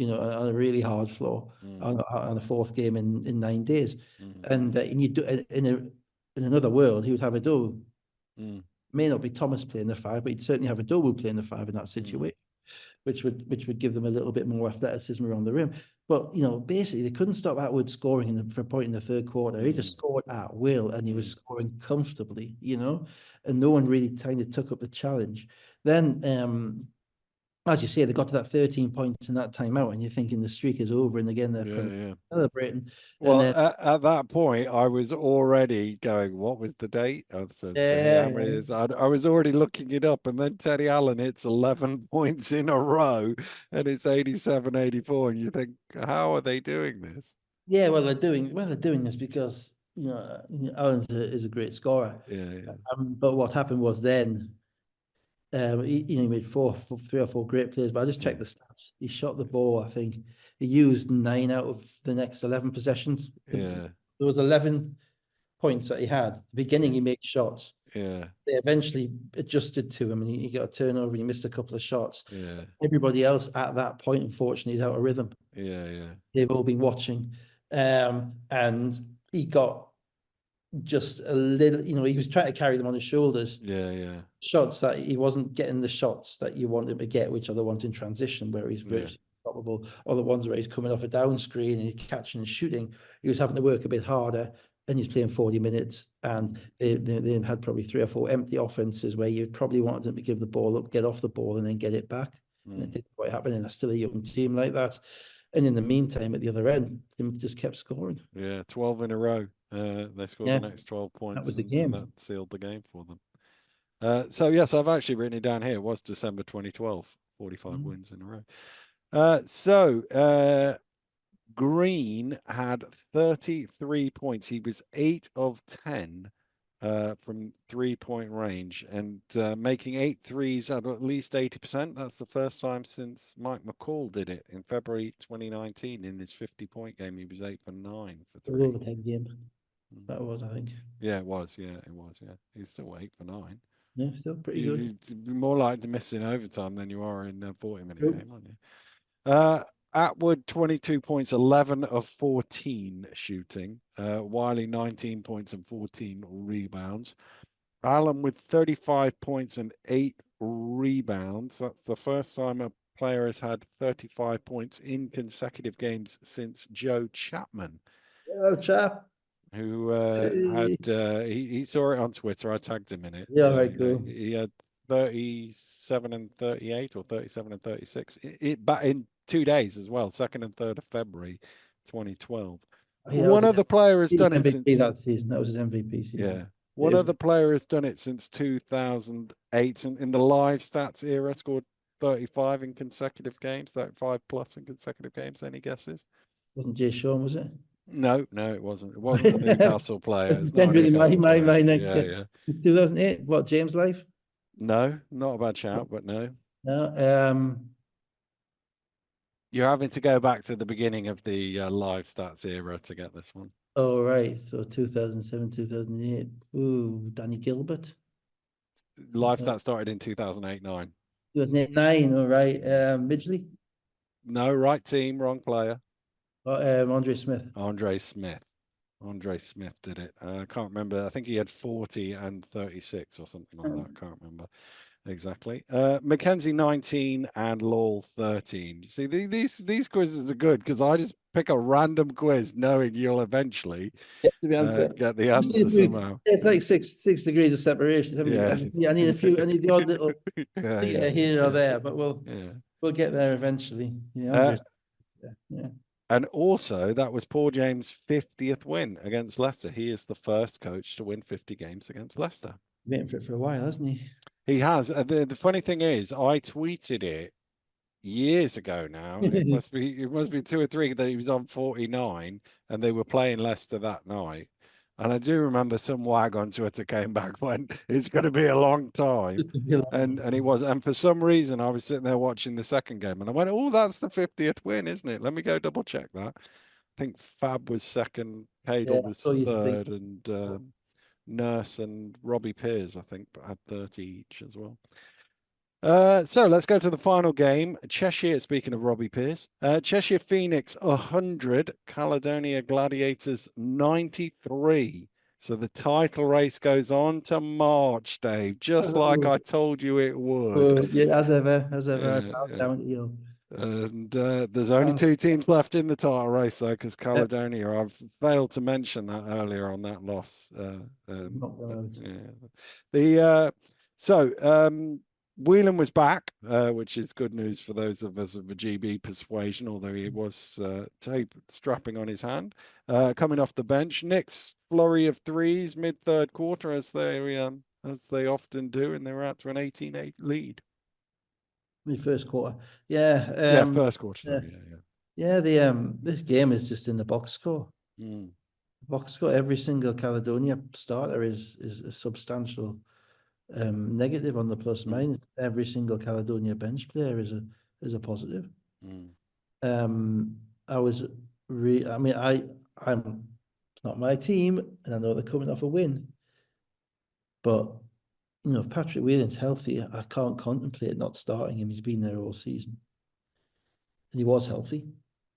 on a really hard floor on a fourth game in 9 days. And you do in another world, he would have a do. May not be Thomas playing the five, but he'd certainly have a Dobu playing the five in that situation, which would give them a little bit more athleticism around the rim. But basically, they couldn't stop Atwood scoring for a point in the third quarter. He just scored at will, and he was scoring comfortably, and no one really kind of took up the challenge. Then, as you say, they got to that 13 points in that timeout, and you're thinking the streak is over, and again they're celebrating. Well, And then, at that point, I was already going, what was the date? I was saying how many yeah, is I was already looking it up, and then Teddy Allen hits 11 points in a row, and it's 87-84, and you think, how are they doing this? yeah, they're doing this because Allen is a great scorer. Yeah, yeah. But what happened was then. He made three or four great plays, but I just checked the stats. He shot the ball, I think. He used 9 out of the next 11 possessions. Yeah. There was 11 points that he had. At the beginning, he made shots. Yeah. They eventually adjusted to him, and he got a turnover, and he missed a couple of shots. Yeah. Everybody else at that point, unfortunately, is out of rhythm. Yeah, yeah. They've all been watching. And he got just a little, he was trying to carry them on his shoulders. Yeah, yeah. Shots that he wasn't getting the shots that you want him to get, which are the ones in transition where he's virtually unstoppable, or the ones where he's coming off a down screen and he's catching and shooting. He was having to work a bit harder, and he's playing 40 minutes. And they had probably 3 or 4 empty offenses where you probably wanted them to give the ball up, get off the ball, and then get it back. And it didn't quite happen. And still a young team like that. And in the meantime, at the other end, they just kept scoring. Yeah, 12 in a row. They scored the next 12 points. That was the and game. that sealed the game for them. So yes, I've actually written it down here. It was December 2012, 45 wins in a row. Green had 33 points. He was 8 of 10 from 3-point range, and making 8 threes at least 80%. That's the first time since Mike McCall did it in February 2019 in his 50-point game. He was 8 for 9 for 3. Overtime game. That was, I think. Yeah, it was. Yeah, it was. Yeah, he's still 8 for 9. Yeah, still pretty good. You're more likely to miss in overtime than you are in a 40-minute game, aren't you? Atwood 22 points, 11 of 14 shooting. Wiley 19 points and 14 rebounds. Allen with 35 points and 8 rebounds. That's the first time a player has had 35 points in consecutive games since Joe Chapman, Oh, chap. who had Hey. he saw it on Twitter. I tagged him in it. Yeah, So right, cool. he had 37 and 38 or 37 and 36 back in 2 days as well, 2nd and 3rd of February 2012. He that was One other player has he was done it MVP since, that season. That was his MVP season. yeah. It One was, other player has done it since 2008, and in the live stats era, scored 35 in consecutive games, 35 plus in consecutive games. Any guesses? wasn't Jay Sean, was it? No, no, it wasn't. It wasn't a Newcastle player. That's It's not a generally Newcastle player. my next Yeah, guess. yeah. Since 2008. What, James Life? No, not a bad shout, but no. No. You're having to go back to the beginning of the live stats era to get this one. Oh, right. So 2007, 2008. Ooh, Danny Gilbert. Live stats started in 2008-9. 2008, 9. All right. Midgley. No, right team, wrong player. Andre Smith. Andre Smith. Andre Smith did it. I can't remember. I think he had 40 and 36 or something like that. I can't remember exactly. Mackenzie 19 and Lowell 13. You see, these quizzes are good because I just pick a random quiz knowing you'll eventually Get to the answer. get the answer somehow. It's like six degrees of separation, haven't you? Yeah. I need a few. I need the odd little Yeah, thing yeah, here or yeah, there, but yeah. we'll get there eventually. Yeah, Uh, Andre. Yeah, yeah. and also, that was Paul James' 50th win against Leicester. He is the first coach to win 50 games against Leicester. Waiting for it for a while, hasn't he? He has. The funny thing is, I tweeted it years ago now. It must be 2 or 3 that he was on 49 and they were playing Leicester that night. And I do remember some wag on Twitter came back when it's going to be a long time. And he was, and for some reason I was sitting there watching the second game and I went, oh, that's the 50th win, isn't it? Let me go double check that. I think Fab was second, Yeah, Cadel so was you think. third, and Nurse and Robbie Pears, I think, had 30 each as well. So let's go to the final game. Cheshire, speaking of Robbie Pearce, Cheshire Phoenix 100, Caledonia Gladiators 93. So the title race goes on to March, Dave, just like I told you it would. Yeah, as ever, I Yeah, bow yeah. down to you. And there's only 2 teams left in the title race, though, because Caledonia, I've failed to mention that earlier on that loss. Not well. Yeah. The Whelan was back, which is good news for those of us of a GB persuasion, although he was tape strapping on his hand. Coming off the bench, Nick's flurry of threes mid third quarter, as they often do, and they're out to an 18-8 lead. The first quarter. Yeah. Yeah, first quarter. Yeah. Sorry, yeah. Yeah, this game is just in the box score. Mm. Box score, every single Caledonia starter is a substantial negative on the plus minus. Every single Caledonia bench player is a positive. Mm. I was I mean, I'm it's not my team, and I know they're coming off a win, but you know, if Patrick Whelan's healthy, I can't contemplate not starting him. He's been there all season. And he was healthy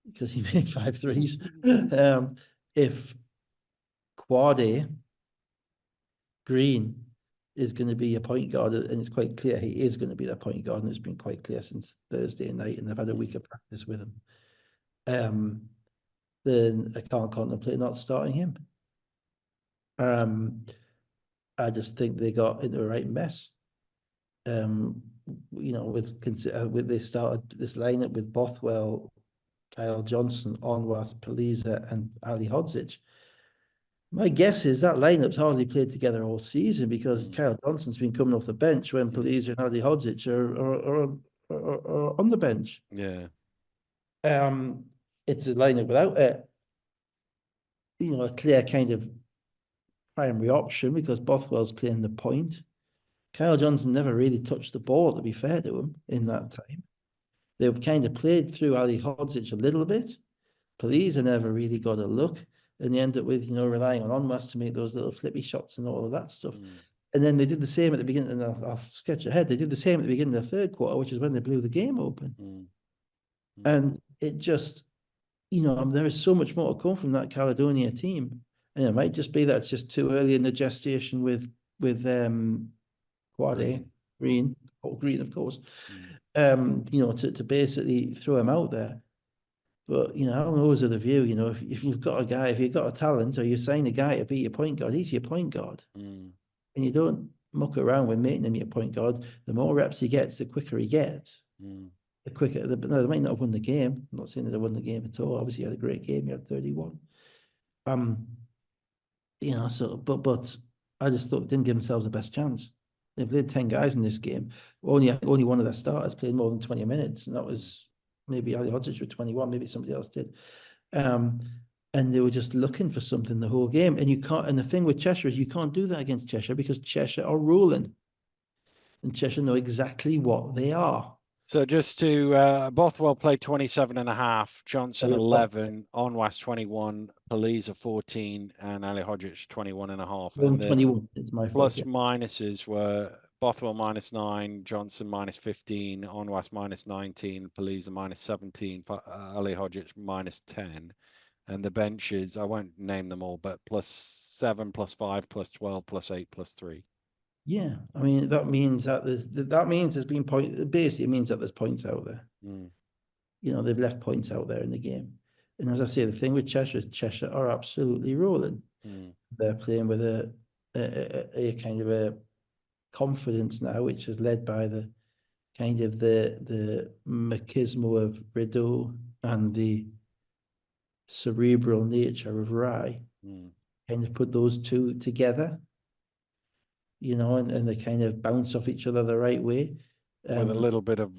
because he made 5 threes. If Quade Green is going to be a point guard, and it's quite clear he is going to be that point guard, and it's been quite clear since Thursday night, and they've had a week of practice with him. Then I can't contemplate not starting him. I just think they got into a right mess. You know, with they started this lineup with Bothwell, Kyle Johnson, Onwath, Paliza, and Ali Hodzic. My guess is that lineup's hardly played together all season because Kyle Johnson's been coming off the bench when Paliza and Ali Hodzic are on the bench. Yeah. It's a lineup without a clear kind of primary option because Bothwell's playing the point. Kyle Johnson never really touched the ball, to be fair to him, in that time. They kind of played through Ali Hodzic a little bit. Paliza never really got a look. And they ended up with, relying on Onwas to make those little flippy shots and all of that stuff. And then they did the same at the beginning, and I'll sketch ahead. They did the same at the beginning of the third quarter, which is when they blew the game open. And it just, there is so much more to come from that Caledonia team. And it might just be that it's just too early in the gestation with, Quade, Green. Green, of course. Mm. You know, to basically throw him out there. But you know, I'm always of the view, you know, if you've got a guy, if you've got a talent, or you sign a guy to be your point guard, he's your point guard, Mm. and you don't muck around with making him your point guard. The more reps he gets, the quicker he gets. Mm. The quicker. No, they might not have won the game. I'm not saying that they won the game at all. Obviously, he had a great game. He had 31. Um, you know, so but I just thought they didn't give themselves the best chance. They played 10 guys in this game. Only one of their starters played more than 20 minutes, and that was maybe Ali Hodges with 21, maybe somebody else did. Um, and they were just looking for something the whole game. And you can't, and the thing with Cheshire is you can't do that against Cheshire because Cheshire are ruling. And Cheshire know exactly what they are. So just to Bothwell played 27.5, Johnson 11, Onwas 21, Poliza 14, and Ali Hodgic 21.5. And the 21, it's my fault. plus Yeah. minuses were Bothwell -9, Johnson -15, Onwas -19, Poliza -17, Ali Hodgic -10. And the benches, I won't name them all, but +7, +5, +12, +8, +3. Yeah, I mean that means that there's been basically it means that there's points out there. Mm. You know, they've left points out there in the game. And as I say, the thing with Cheshire are absolutely rolling. Mm. They're playing with a kind of a confidence now, which is led by the kind of the machismo of Rideau and the cerebral nature of Rye. Mm. Kind of put those two together, you know, and they kind of bounce off each other the right way. With a little bit of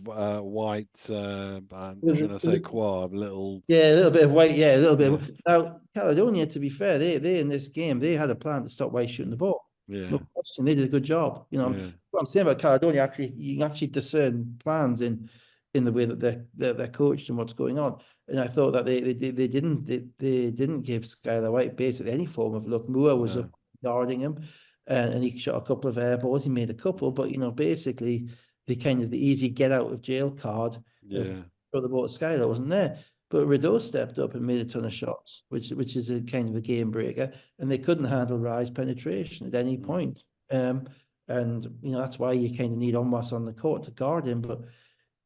white, je ne sais quoi, little. Yeah, a little bit of white. Yeah, a little bit. Yeah. Now, Caledonia, to be fair, they in this game they had a plan to stop White shooting the ball. Yeah. No question, they did a good job. You know, Yeah. what I'm saying about Caledonia, actually, you can actually discern plans in the way that they're coached and what's going on. And I thought that they didn't give Skylar White basically any form of look. Moore was No. up guarding him, and he shot a couple of air balls. He made a couple, but you know, basically the easy get out of jail card of Yeah. throw the ball to Skylar wasn't there. But Rideau stepped up and made a ton of shots, which is a kind of a game breaker, and they couldn't handle Rye's penetration at any point. And you know that's why you kind of need Onwas on the court to guard him. But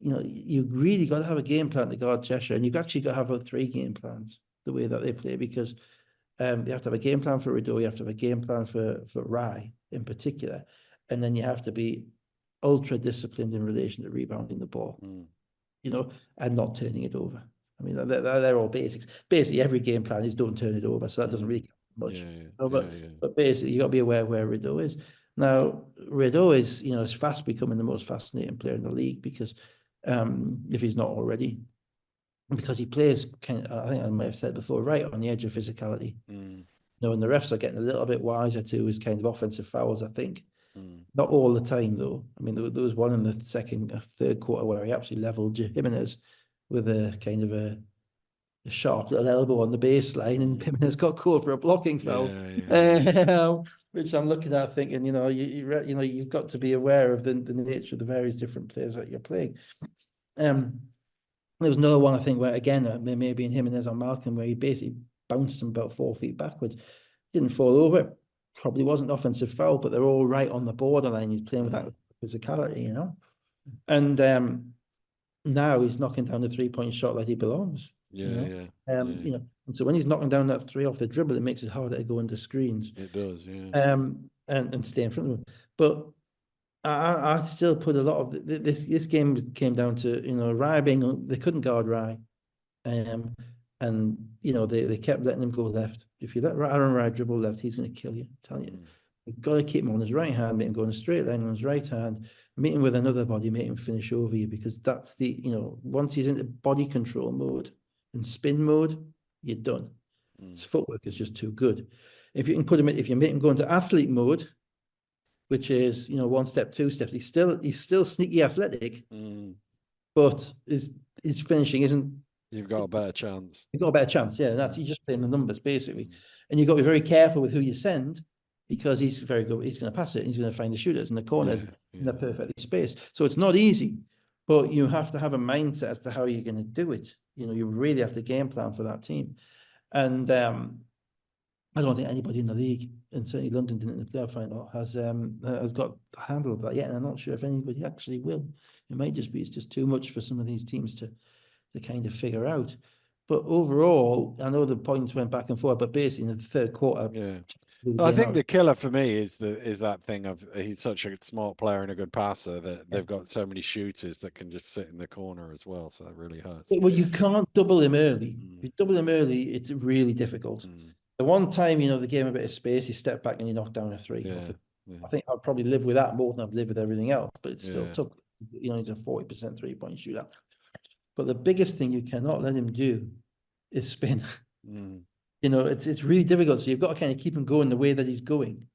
you know you really got to have a game plan to guard Cheshire, and you've actually got to have about 3 game plans the way that they play because you have to have a game plan for Rideau, you have to have a game plan for Rye in particular, and then you have to be ultra disciplined in relation to rebounding the ball. You know, and not turning it over. I mean, they're all basics. Basically, every game plan is don't turn it over, so that doesn't really count much. Yeah. But basically, you got to be aware where Rideau is. Now, Rideau is, you know, is fast becoming the most fascinating player in the league because if he's not already, because he plays kind of, I think I might have said before, right on the edge of physicality. You know, and the refs are getting a little bit wiser to his kind of offensive fouls, I think. Not all the time, though. I mean, there was one in the third quarter where he absolutely leveled Jimenez with a kind of a sharp little elbow on the baseline, and Jimenez got called for a blocking foul. Which I'm looking at thinking, you know, you've got to be aware of the nature of the various different players that you're playing. There was another one, I think, where again, maybe in Jimenez on Malcolm, where he basically bounced him about 4 feet backwards. Didn't fall over. Probably wasn't offensive foul, but they're all right on the borderline. He's playing with that physicality, you know. And now he's knocking down the 3-point shot like he belongs. You know, and so when he's knocking down that 3 off the dribble, it makes it harder to go into screens. It does, yeah. And stay in front of him. But I still put a lot of this game came down to, you know, Rye being they couldn't guard Rye. And you know they kept letting him go left. If you let Aaron Rye dribble left, he's going to kill you. I'm telling you, you've got to keep him on his right hand, make him go in a straight line on his right hand, meet him with another body, make him finish over you because that's the, you know, once he's into body control mode and spin mode, you're done. His footwork is just too good. If you can put him in, if you make him go into athlete mode, which is, you know, 1 step, 2 steps, he's still sneaky athletic, but his finishing isn't. You've got a better chance. You've got a better chance, yeah. And that's, you're just playing the numbers basically, and you've got to be very careful with who you send because he's very good. He's going to pass it. And he's going to find the shooters in the corners and they're perfectly spaced. So it's not easy, but you have to have a mindset as to how you're going to do it. You know, you really have to game plan for that team, and I don't think anybody in the league, and certainly London didn't in the playoff final, has got a handle of that yet. And I'm not sure if anybody actually will. It might just be it's just too much for some of these teams to kind of figure out. But overall, I know the points went back and forth, but basically in the third quarter, Yeah. the I game think out. the killer for me is that thing of he's such a smart player and a good passer that they've got so many shooters that can just sit in the corner as well. So that really hurts. Well, you can't double him early. If Mm, you double him early, it's really difficult. mm, The one time, they gave him a bit of space, he stepped back and he knocked down a three. yeah, yeah, I think I'd probably live with that more than I've lived with everything else, but it's still yeah. tough. He's a 40% 3-point shooter. But the biggest thing you cannot let him do is spin. Mm, It's really difficult. So you've got to kind of keep him going the way that he's going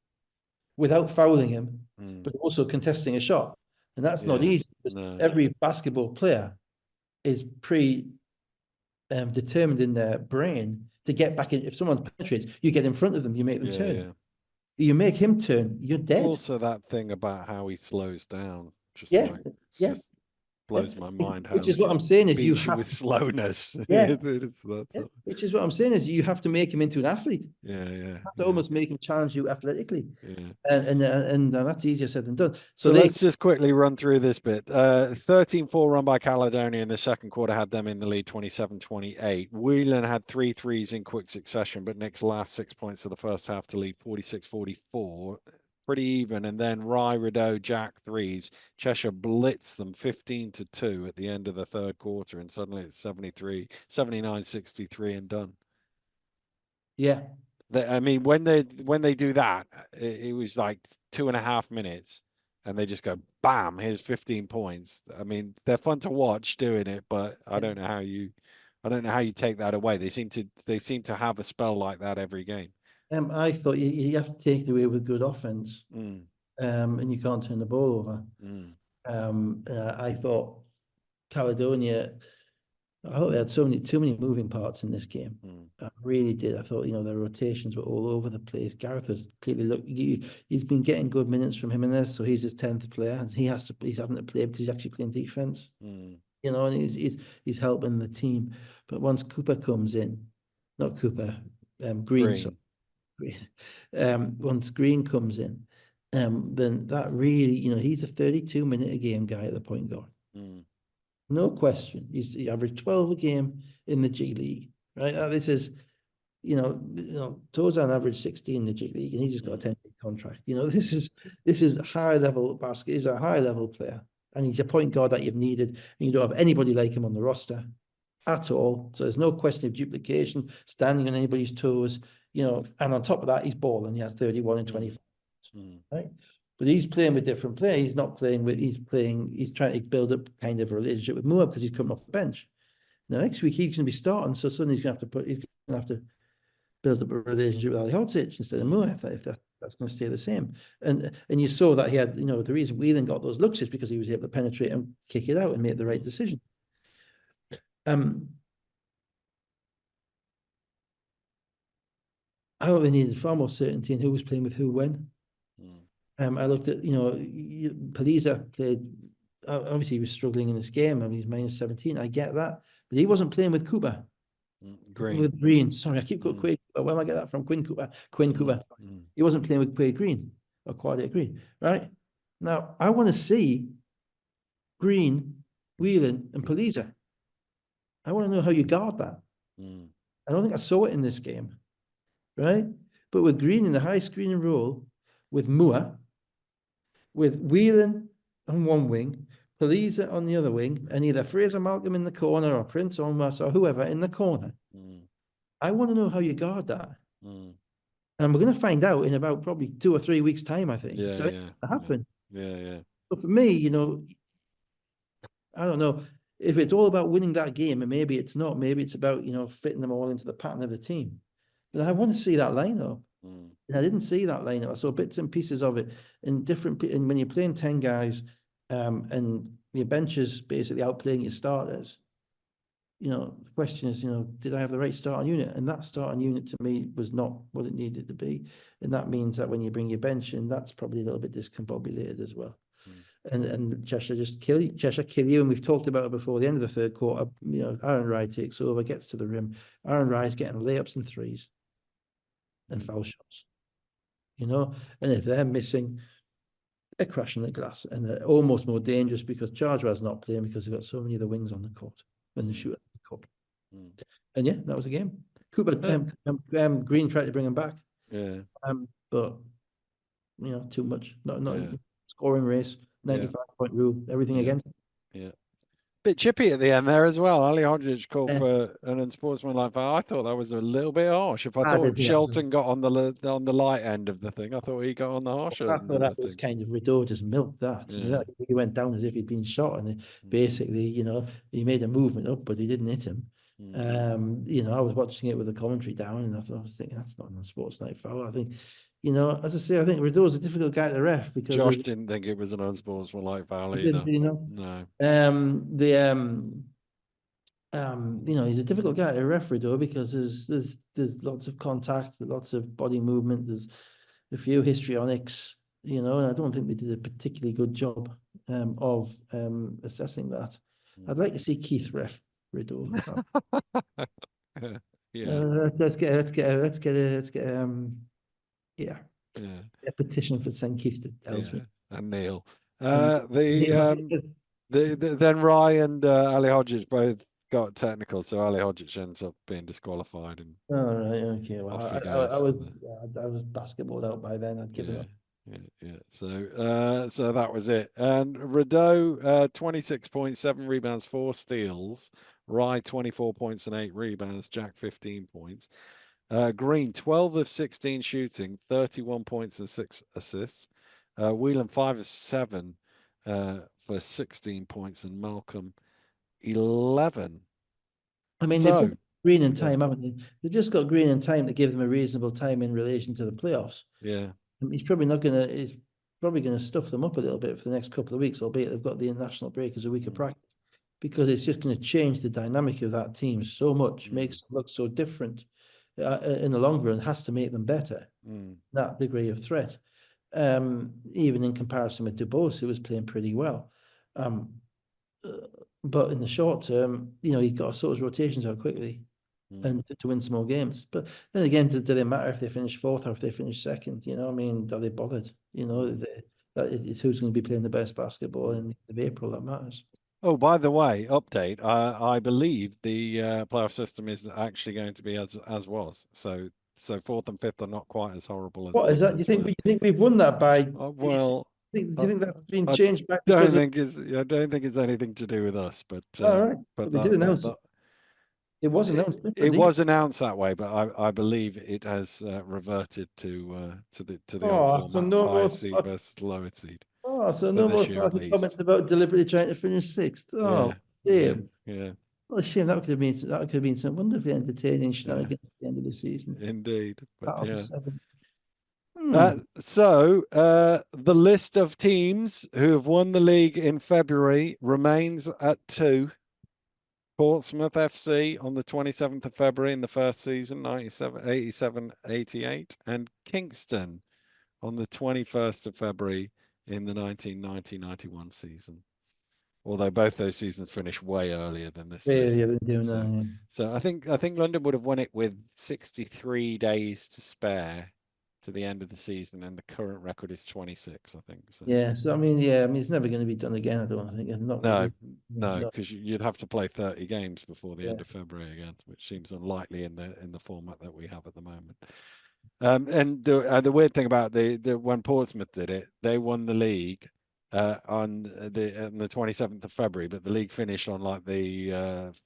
without fouling him, mm, but also contesting a shot. And that's not yeah. easy because No. every basketball player is determined in their brain to get back in. If someone penetrates, you get in front of them, you make them Yeah, turn. yeah. You make him turn, you're dead. Also, that thing about how he slows down, just Yeah, like it's yeah, just yeah. blows my mind Which how is he what I'm saying is you beats you have with to, slowness. yeah, It's that yeah. sort of- Which is what I'm saying is you have to make him into an athlete. Yeah, yeah, You have to yeah, almost make him challenge you athletically. yeah. And that's easier said than done. So So they let's just quickly run through this bit. 13-4 run by Caledonia in the second quarter had them in the lead 27-28. Whelan had three threes in quick succession, but Nick's last 6 points of the first half to lead 46-44. Pretty even. And then Rye, Rideau, Jack threes. Cheshire blitzed them 15-2 at the end of the third quarter, and suddenly it's 79-63 and done. yeah. I mean, when they do that, it was like 2.5 minutes, and they just go, "Bam! Here's 15 points." I mean, they're fun to watch doing it, but I don't know how you take that away. They seem to have a spell like that every game. I thought you have to take it away with good offense. Mm, And you can't turn the ball over. mm, I thought Caledonia, I thought they had too many moving parts in this game. mm, I really did. I thought, their rotations were all over the place. Gareth has clearly he's been getting good minutes from him in this, so he's his 10th player, and he's having to play because he's actually playing defense. mm. And he's helping the team. But once Cooper comes in, not Cooper, Green, so Green. once Green comes in, then that really, he's a 32-minute a game guy at the point guard. Mm, No question. He averaged 12 a game in the G League, right? This is, Tozan averaged 16 in the G League, and he just got a mm, 10-year contract. This is high level basket. He's a high level player, and he's a point guard that you've needed, and you don't have anybody like him on the roster at all. So there's no question of duplication, standing on anybody's toes, and on top of that, he's balling. He has 31 and mm, 25, mm, right? But he's playing with different players. He's not playing with, he's trying to build up kind of a relationship with Moore because he's coming off the bench. Now, next week, he's going to be starting. So suddenly he's going to have to build up a relationship with Ali Hodzic instead of Moore if that's going to stay the same. And you saw that he had, the reason Whelan got those looks is because he was able to penetrate and kick it out and make the right mm, decision. I thought they needed far more certainty in who was playing with who when. mm, I looked at, Paliza played, obviously he was struggling in this game. I mean, he's minus 17. I get that. But he wasn't playing with Cooper, Green. with Green. Sorry, I keep going Mm, Quade. Where am I get that from? Quinn Cooper. Quinn mm, Cooper. mm, He wasn't playing with Quade Green or Quade Green, right? Now, I want to see Green, Whelan, and Paliza. I want to know how you guard that. mm, I don't think I saw it in this game, right? But with Green in the high screen and roll, with Moore, with Whelan on one wing, Paliza on the other wing, and either Fraser Malcolm in the corner or Prince Onwas or whoever in the corner. mm, I want to know how you guard that. mm. And we're going to find out in about probably 2 or 3 weeks' time, I think. Yeah, So it's yeah, going to yeah, happen. yeah, yeah. But for me, I don't know if it's all about winning that game, and maybe it's not. Maybe it's about, fitting them all into the pattern of the team. But I want to see that lineup. Mm, And I didn't see that lineup. I saw bits and pieces of it in different. And when you're playing 10 guys, and your bench is basically outplaying your starters, the question is, did I have the right starting unit? And that starting unit to me was not what it needed to be. And that means that when you bring your bench in, that's probably a little bit discombobulated as well. mm. And Cheshire kill you. And we've talked about it before the end of the third quarter. Aaron Rye takes over, gets to the rim. Aaron Rye's getting layups and threes. and foul shots, you know. And if they're missing, they're crashing the glass, and they're almost more dangerous because Charger's not playing because they've got so many of the wings on the court and the shooter on the court. And yeah, that was a game. Cooper Green tried to bring him back, Yeah. but too much. Not Yeah. scoring race, Yeah. 95-point rule, everything Yeah. against. Yeah. Bit chippy at the end there as well. Ali Hodgic called Yeah. for an unsportsmanlike foul. I thought that was a little bit harsh. If I I thought did think that was. Shelton got on the light end of the thing, I thought he got on the harsher I end thought of that the was thing. kind of Rideau just milked that. I mean, Yeah. he went down as if he'd been shot, and basically, he made a movement up, but he didn't hit him. I was watching it with the commentary down, and I was thinking that's not an unsportsmanlike foul. I think, as I say, I think Rideau's a difficult guy to ref because Josh didn't think it was an unsportsmanlike foul didn't either. he know? No. He's a difficult guy to referee though because there's lots of contact, lots of body movement, there's a few histrionics, and I don't think they did a particularly good job of assessing that. I'd like to see Keith ref Rideau. Yeah. Let's get yeah, Yeah. a petition for St. Keith to Yeah. Ellesmere. And Neil. And Then Rye and Ali Hodgic both got technical, so Ali Hodgic ends up being disqualified, and all right, okay. Well, off he I goes was to the I was basketballed out by then. I'd given yeah. up. Yeah. So that was it. And Rideau, 26.7 rebounds, 4 steals. Rye, 24 points and 8 rebounds. Jack, 15 points. Green, 12 of 16 shooting, 31 points and 6 assists. Whelan, 5 of 7 for 16 points, and Malcolm, 11. I mean, they put So, Green in yeah, time, haven't they? They've just got Green in time to give them a reasonable time in relation to the playoffs. yeah, And he's probably not gonna. He's probably going to stuff them up a little bit for the next couple of weeks, albeit they've got the international break as a week of practice, because it's just going to change the dynamic of that team so much, makes it look so different in the long run, has to make them better. That degree of threat, even in comparison with Dubose, who was playing pretty well. But in the short term, you've got to sort his rotations out quickly and to win some more games. But then again, do they matter if they finish fourth or if they finish second? I mean, are they bothered? It's who's going to be playing the best basketball in April that matters. Oh, by the way, update. I believe the playoff system is actually going to be as was. So fourth and fifth are not quite as horrible as What they is that? You once think were. you think we've won that by? Well, Do you I, think that's been I changed back don't because of? think I don't think it's anything to do with us, but All right, but they did announce that it was announced it differently. was announced that way, but I believe it has reverted to the old Oh, so format of no more. higher seed versus lower seed So for no more this year at snarky least. comments about deliberately trying to finish sixth. Yeah, Oh, yeah, shame. yeah, What a shame. That could have been some wonderfully entertaining yeah, shenanigans at the end of the season. indeed. But Battle for yeah. seven. The list of teams who have won the league in February remains at 2. Portsmouth FC on the 27th of February in the first season, 87-88, and Kingston on the 21st of February in the 1990-91 season. Although both those seasons finished way earlier than this season. So I think London would have won it with 63 days to spare to the end of the season, and the current record is 26, I think. So. Yeah, so I mean, it's never going to be done again. I don't think. Not No, really. no, because you'd have to play 30 games before the Yeah. end of February again, which seems unlikely in the format that we have at the moment. And the weird thing about the when Portsmouth did it, they won the league on the 27th of February, but the league finished on like the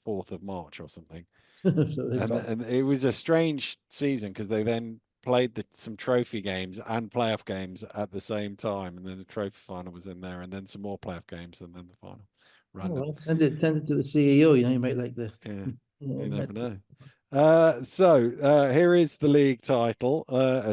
4th of March or something. And it was a strange season because they then played some trophy games and playoff games at the same time, and then the trophy final was in there, and then some more playoff games, and then the final. Random. Well, send it to the CEO. You might like the. Yeah, you never know. Here is the league title.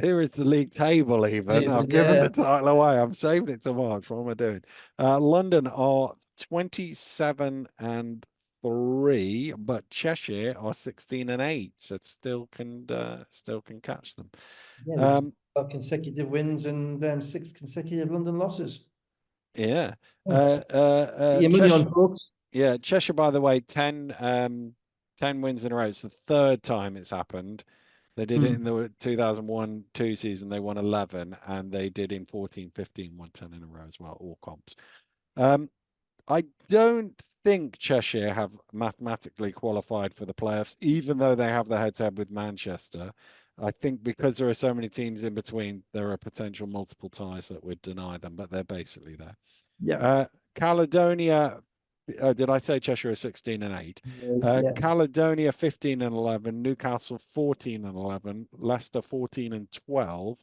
Here is the league table. Even I've given the title away. I'm saving it to March. What am I doing? London are 27-3, but Cheshire are 16-8. So it still can catch them. Yeah, consecutive wins and 6 consecutive London losses. Yeah. Your money Cheshire, on folks. yeah, Cheshire, by the way, 10 wins in a row. It's the third time it's happened. They did it in Mm. the 2001-2 season. They won 11, and they did in 14-15, won 10 in a row as well, all comps. Um, I don't think Cheshire have mathematically qualified for the playoffs, even though they have the head-to-head with Manchester. I think because there are so many teams in between, there are potential multiple ties that would deny them, but they're basically there. Yeah. Caledonia, did I say Cheshire is 16 and 8? Yeah. Caledonia 15 and 11, Newcastle 14 and 11, Leicester 14 and 12.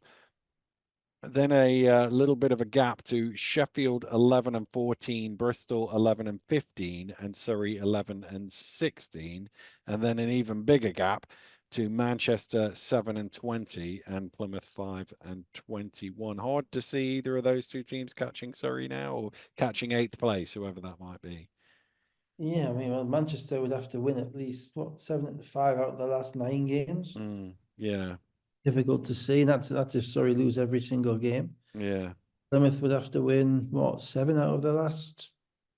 Then a little bit of a gap to Sheffield 11 and 14, Bristol 11 and 15, and Surrey 11 and 16. And then an even bigger gap to Manchester 7 and 20 and Plymouth 5 and 21. Hard to see either of those two teams catching Surrey now or catching eighth place, whoever that might be. Yeah, I mean, well, Manchester would have to win at least what 7-5 out of the last 9 games. Yeah, Difficult to see. That's if Surrey lose every single game. yeah, Plymouth would have to win what 7 out of the last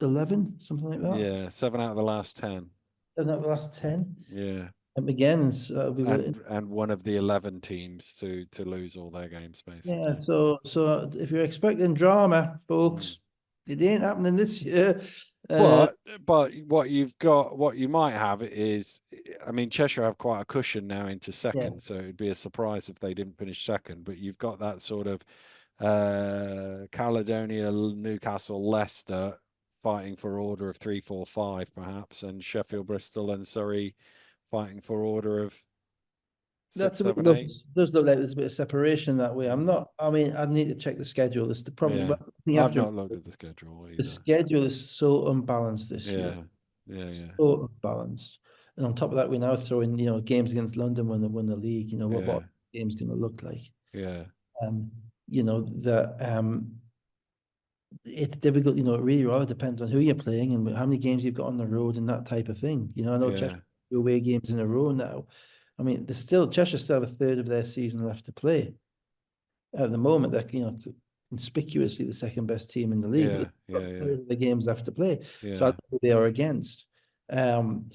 11, something like that. yeah. 7 out of the last 10. 7 out of the last 10. Yeah. And again, so that would be And one of the 11 teams to lose all their games, yeah. basically. So if you're expecting drama, Mm. folks, it ain't happening this year. Uh, But what you might have is, I mean, Cheshire have quite a cushion now into yeah, second, so it'd be a surprise if they didn't finish second. But you've got that sort of Caledonia, Newcastle, Leicester fighting for order of 3, 4, 5, perhaps, and Sheffield, Bristol, and Surrey fighting for order of 6, that's a bit 7, 8. does look like there's a bit of separation that way. I'm not. I mean, I need to check the schedule. It's the problem. Yeah, But you have I've to. not looked at the schedule The either. schedule is so unbalanced this year. Yeah, yeah, yeah, So unbalanced. And on top of that, we now throw in, games against London when they win the league. What yeah, game's going to look like. yeah, Um, that it's difficult. It really rather depends on who you're playing and how many games you've got on the road and that type of thing. I know Cheshire yeah, away games in a row now. I mean, Cheshire still have a third of their season left to play. At the moment, they're conspicuously the second best team in the league, but yeah, they've got yeah, a yeah, third of the games left to play. So I yeah, don't know who they are against. Um,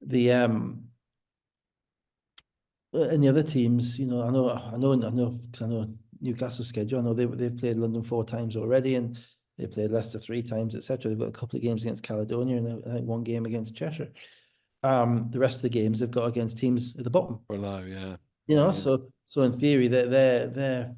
the and the other teams, because I know Newcastle's schedule. I know they've played London 4 times already, and they played Leicester 3 times, etc. They've got a couple of games against Caledonia and I think one game against Cheshire. The rest of the games they've got against teams at the bottom. below, yeah, yeah. So in theory, their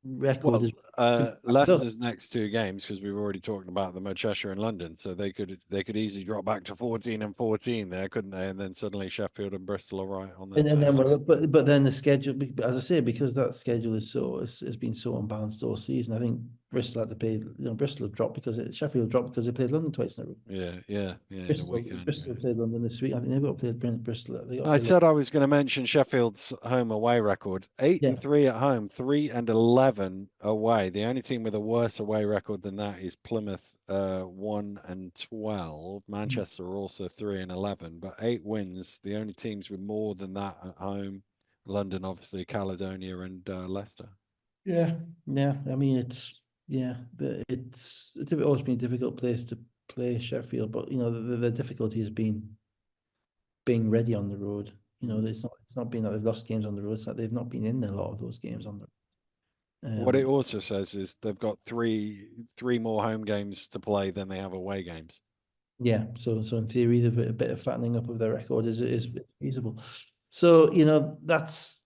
record Well, is pretty backed up. Leicester's next two games, because we've already talked about them, are Cheshire and London, so they could easily drop back to 14 and 14 there, couldn't they? And then suddenly Sheffield and Bristol are right on their And then, tails. but then the schedule, as I say, because that schedule has been so unbalanced all season. I think Bristol had to pay. Bristol have dropped Sheffield dropped because they played London twice in a row. Yeah, yeah, yeah. In a weekend, Bristol yeah. played London this week. I think they've got to play Bristol. They got to I play. said I was going to mention Sheffield's home away record: 8 Yeah, and 3 at home, 3 and 11 away. The only team with a worse away record than that is Plymouth, 1 and 12. Manchester are also 3 and 11, but 8 wins. The only teams with more than that at home: London, obviously, Caledonia, and Leicester. yeah, yeah. I mean, it's always been a difficult place to play Sheffield, but the difficulty has been being ready on the road. Mm. It's not been that they've lost games on the road. It's that they've not been in a lot of those games on the. What it Um, also says is they've got three more home games to play than they have away games. yeah. So in theory, a bit of fattening up of their record is feasible. So that's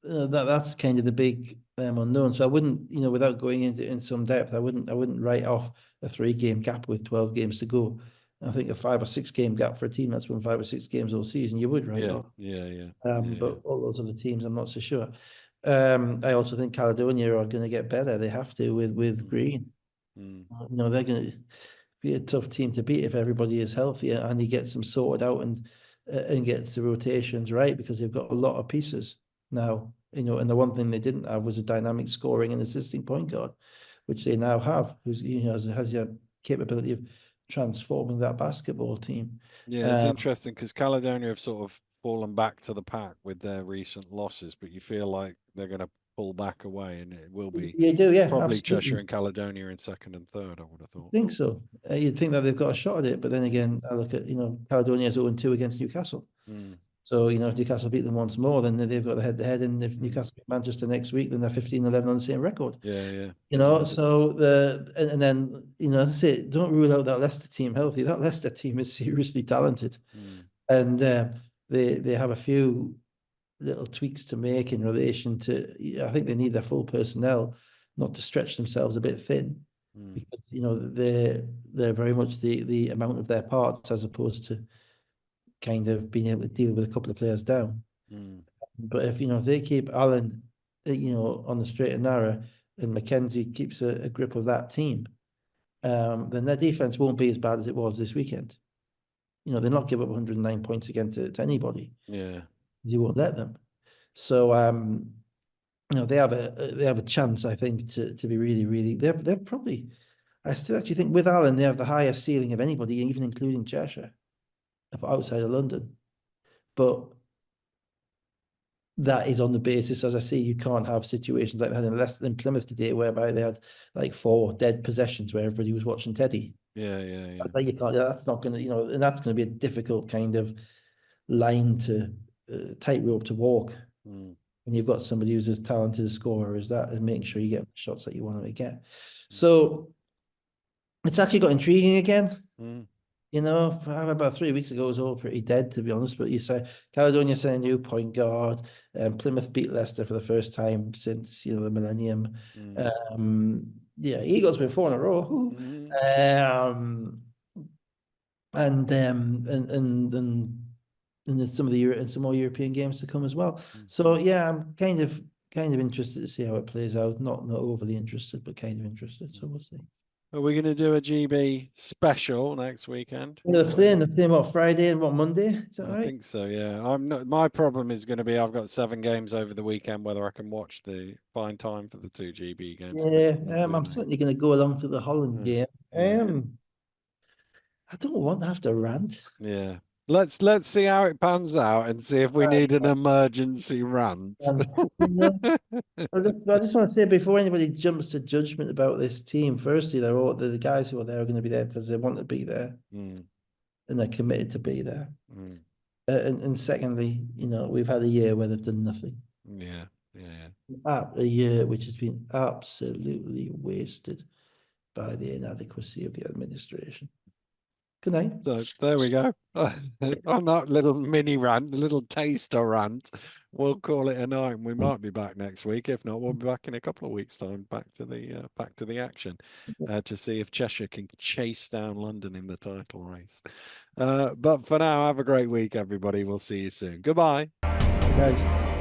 that's kind of the big unknown. So I wouldn't without going into in some depth, I wouldn't write off a 3 game gap with 12 games to go. I think a 5 or 6 game gap for a team that's won 5 or 6 games all season, you would write Yeah, off. yeah, yeah, yeah, yeah. But all those other teams, I'm not so sure. I also think Caledonia are going to get better. They have to with Mm, Green. mm. They're going to be a tough team to beat if everybody is healthy and he gets them sorted out and gets the rotations right because they've got a lot of pieces now. And the one thing they didn't have was a dynamic scoring and assisting point guard, which they now have, who's has the capability of transforming that basketball team. Yeah, it's Um, interesting because Caledonia have sort of fallen back to the pack with their recent losses, but you feel like they're going to pull back away, and it will be you do, yeah, probably Cheshire absolutely. and Caledonia in second and third, I would have thought. Think so. You'd think that they've got a shot at it, but then Mm, again, I look at Caledonia's 0-2 against Newcastle. mm. So, if Newcastle beat them once more, then they've got the head-to-head, and if Mm. Newcastle beat Manchester next week, then they're 15-11 on the same record. Yeah. So and then, as I say, don't rule out that Leicester team healthy. That Leicester team is seriously talented. Mm. And they have a few little tweaks to make in relation to, I think they need their full personnel, not to stretch themselves a bit thin, Mm. because they're very much the amount of their parts, as opposed to kind of being able to deal with a couple of players down. Mm. But if they keep Allen, on the straight and narrow, and McKenzie keeps a grip of that team, then their defense won't be as bad as it was this weekend. They'll not give up 109 points again to anybody. Yeah. You won't let them. So they have a chance, I think, to be really, really. They're probably. I still actually think with Allen, they have the highest ceiling of anybody, even including Cheshire, outside of London. But that is on the basis, as I say, you can't have situations like that in Leicester and Plymouth today, whereby they had like 4 dead possessions where everybody was watching Teddy. Yeah. Like, you can't. That's not going to, and that's going to be a difficult kind of line to tightrope to walk Mm. when you've got somebody who's as talented a scorer as that, and making sure you get the shots that you want to get. So it's actually got intriguing again. Mm. About 3 weeks ago, it was all pretty dead, to be honest. But you say Caledonia sent a new point guard, and Plymouth beat Leicester for the first time since the millennium. Mm. Eagles win 4 in a row. Mm. And then some more European games to come as well. Mm. So yeah, I'm kind of interested to see how it plays out. Not overly interested, but kind of interested. So we'll see. Are we going to do a GB special next weekend? They're playing what, Friday and what, Monday? Is that I right? think so, yeah. I'm not. My problem is going to be I've got 7 games over the weekend. Whether I can find time for the 2 GB games. Yeah, Not doing I'm it. certainly going to go along to the Holland game. Yeah. I don't want to have to rant. Yeah. Let's see how it pans out and see if we need an emergency rant. I just want to say, before anybody jumps to judgment about this team, firstly, the guys who are there are going to be there because they want to be there, Mm. and they're committed to be there. Mm. And secondly, we've had a year where they've done nothing. Yeah. A year which has been absolutely wasted by the inadequacy of the administration. Good night. So there we go. On that little mini rant, a little taster rant, we'll call it a night. We might be back next week. If not, we'll be back in a couple of weeks' time. Back to the action to see if Cheshire can chase down London in the title race. But for now, have a great week, everybody. We'll see you soon. Goodbye. Guys.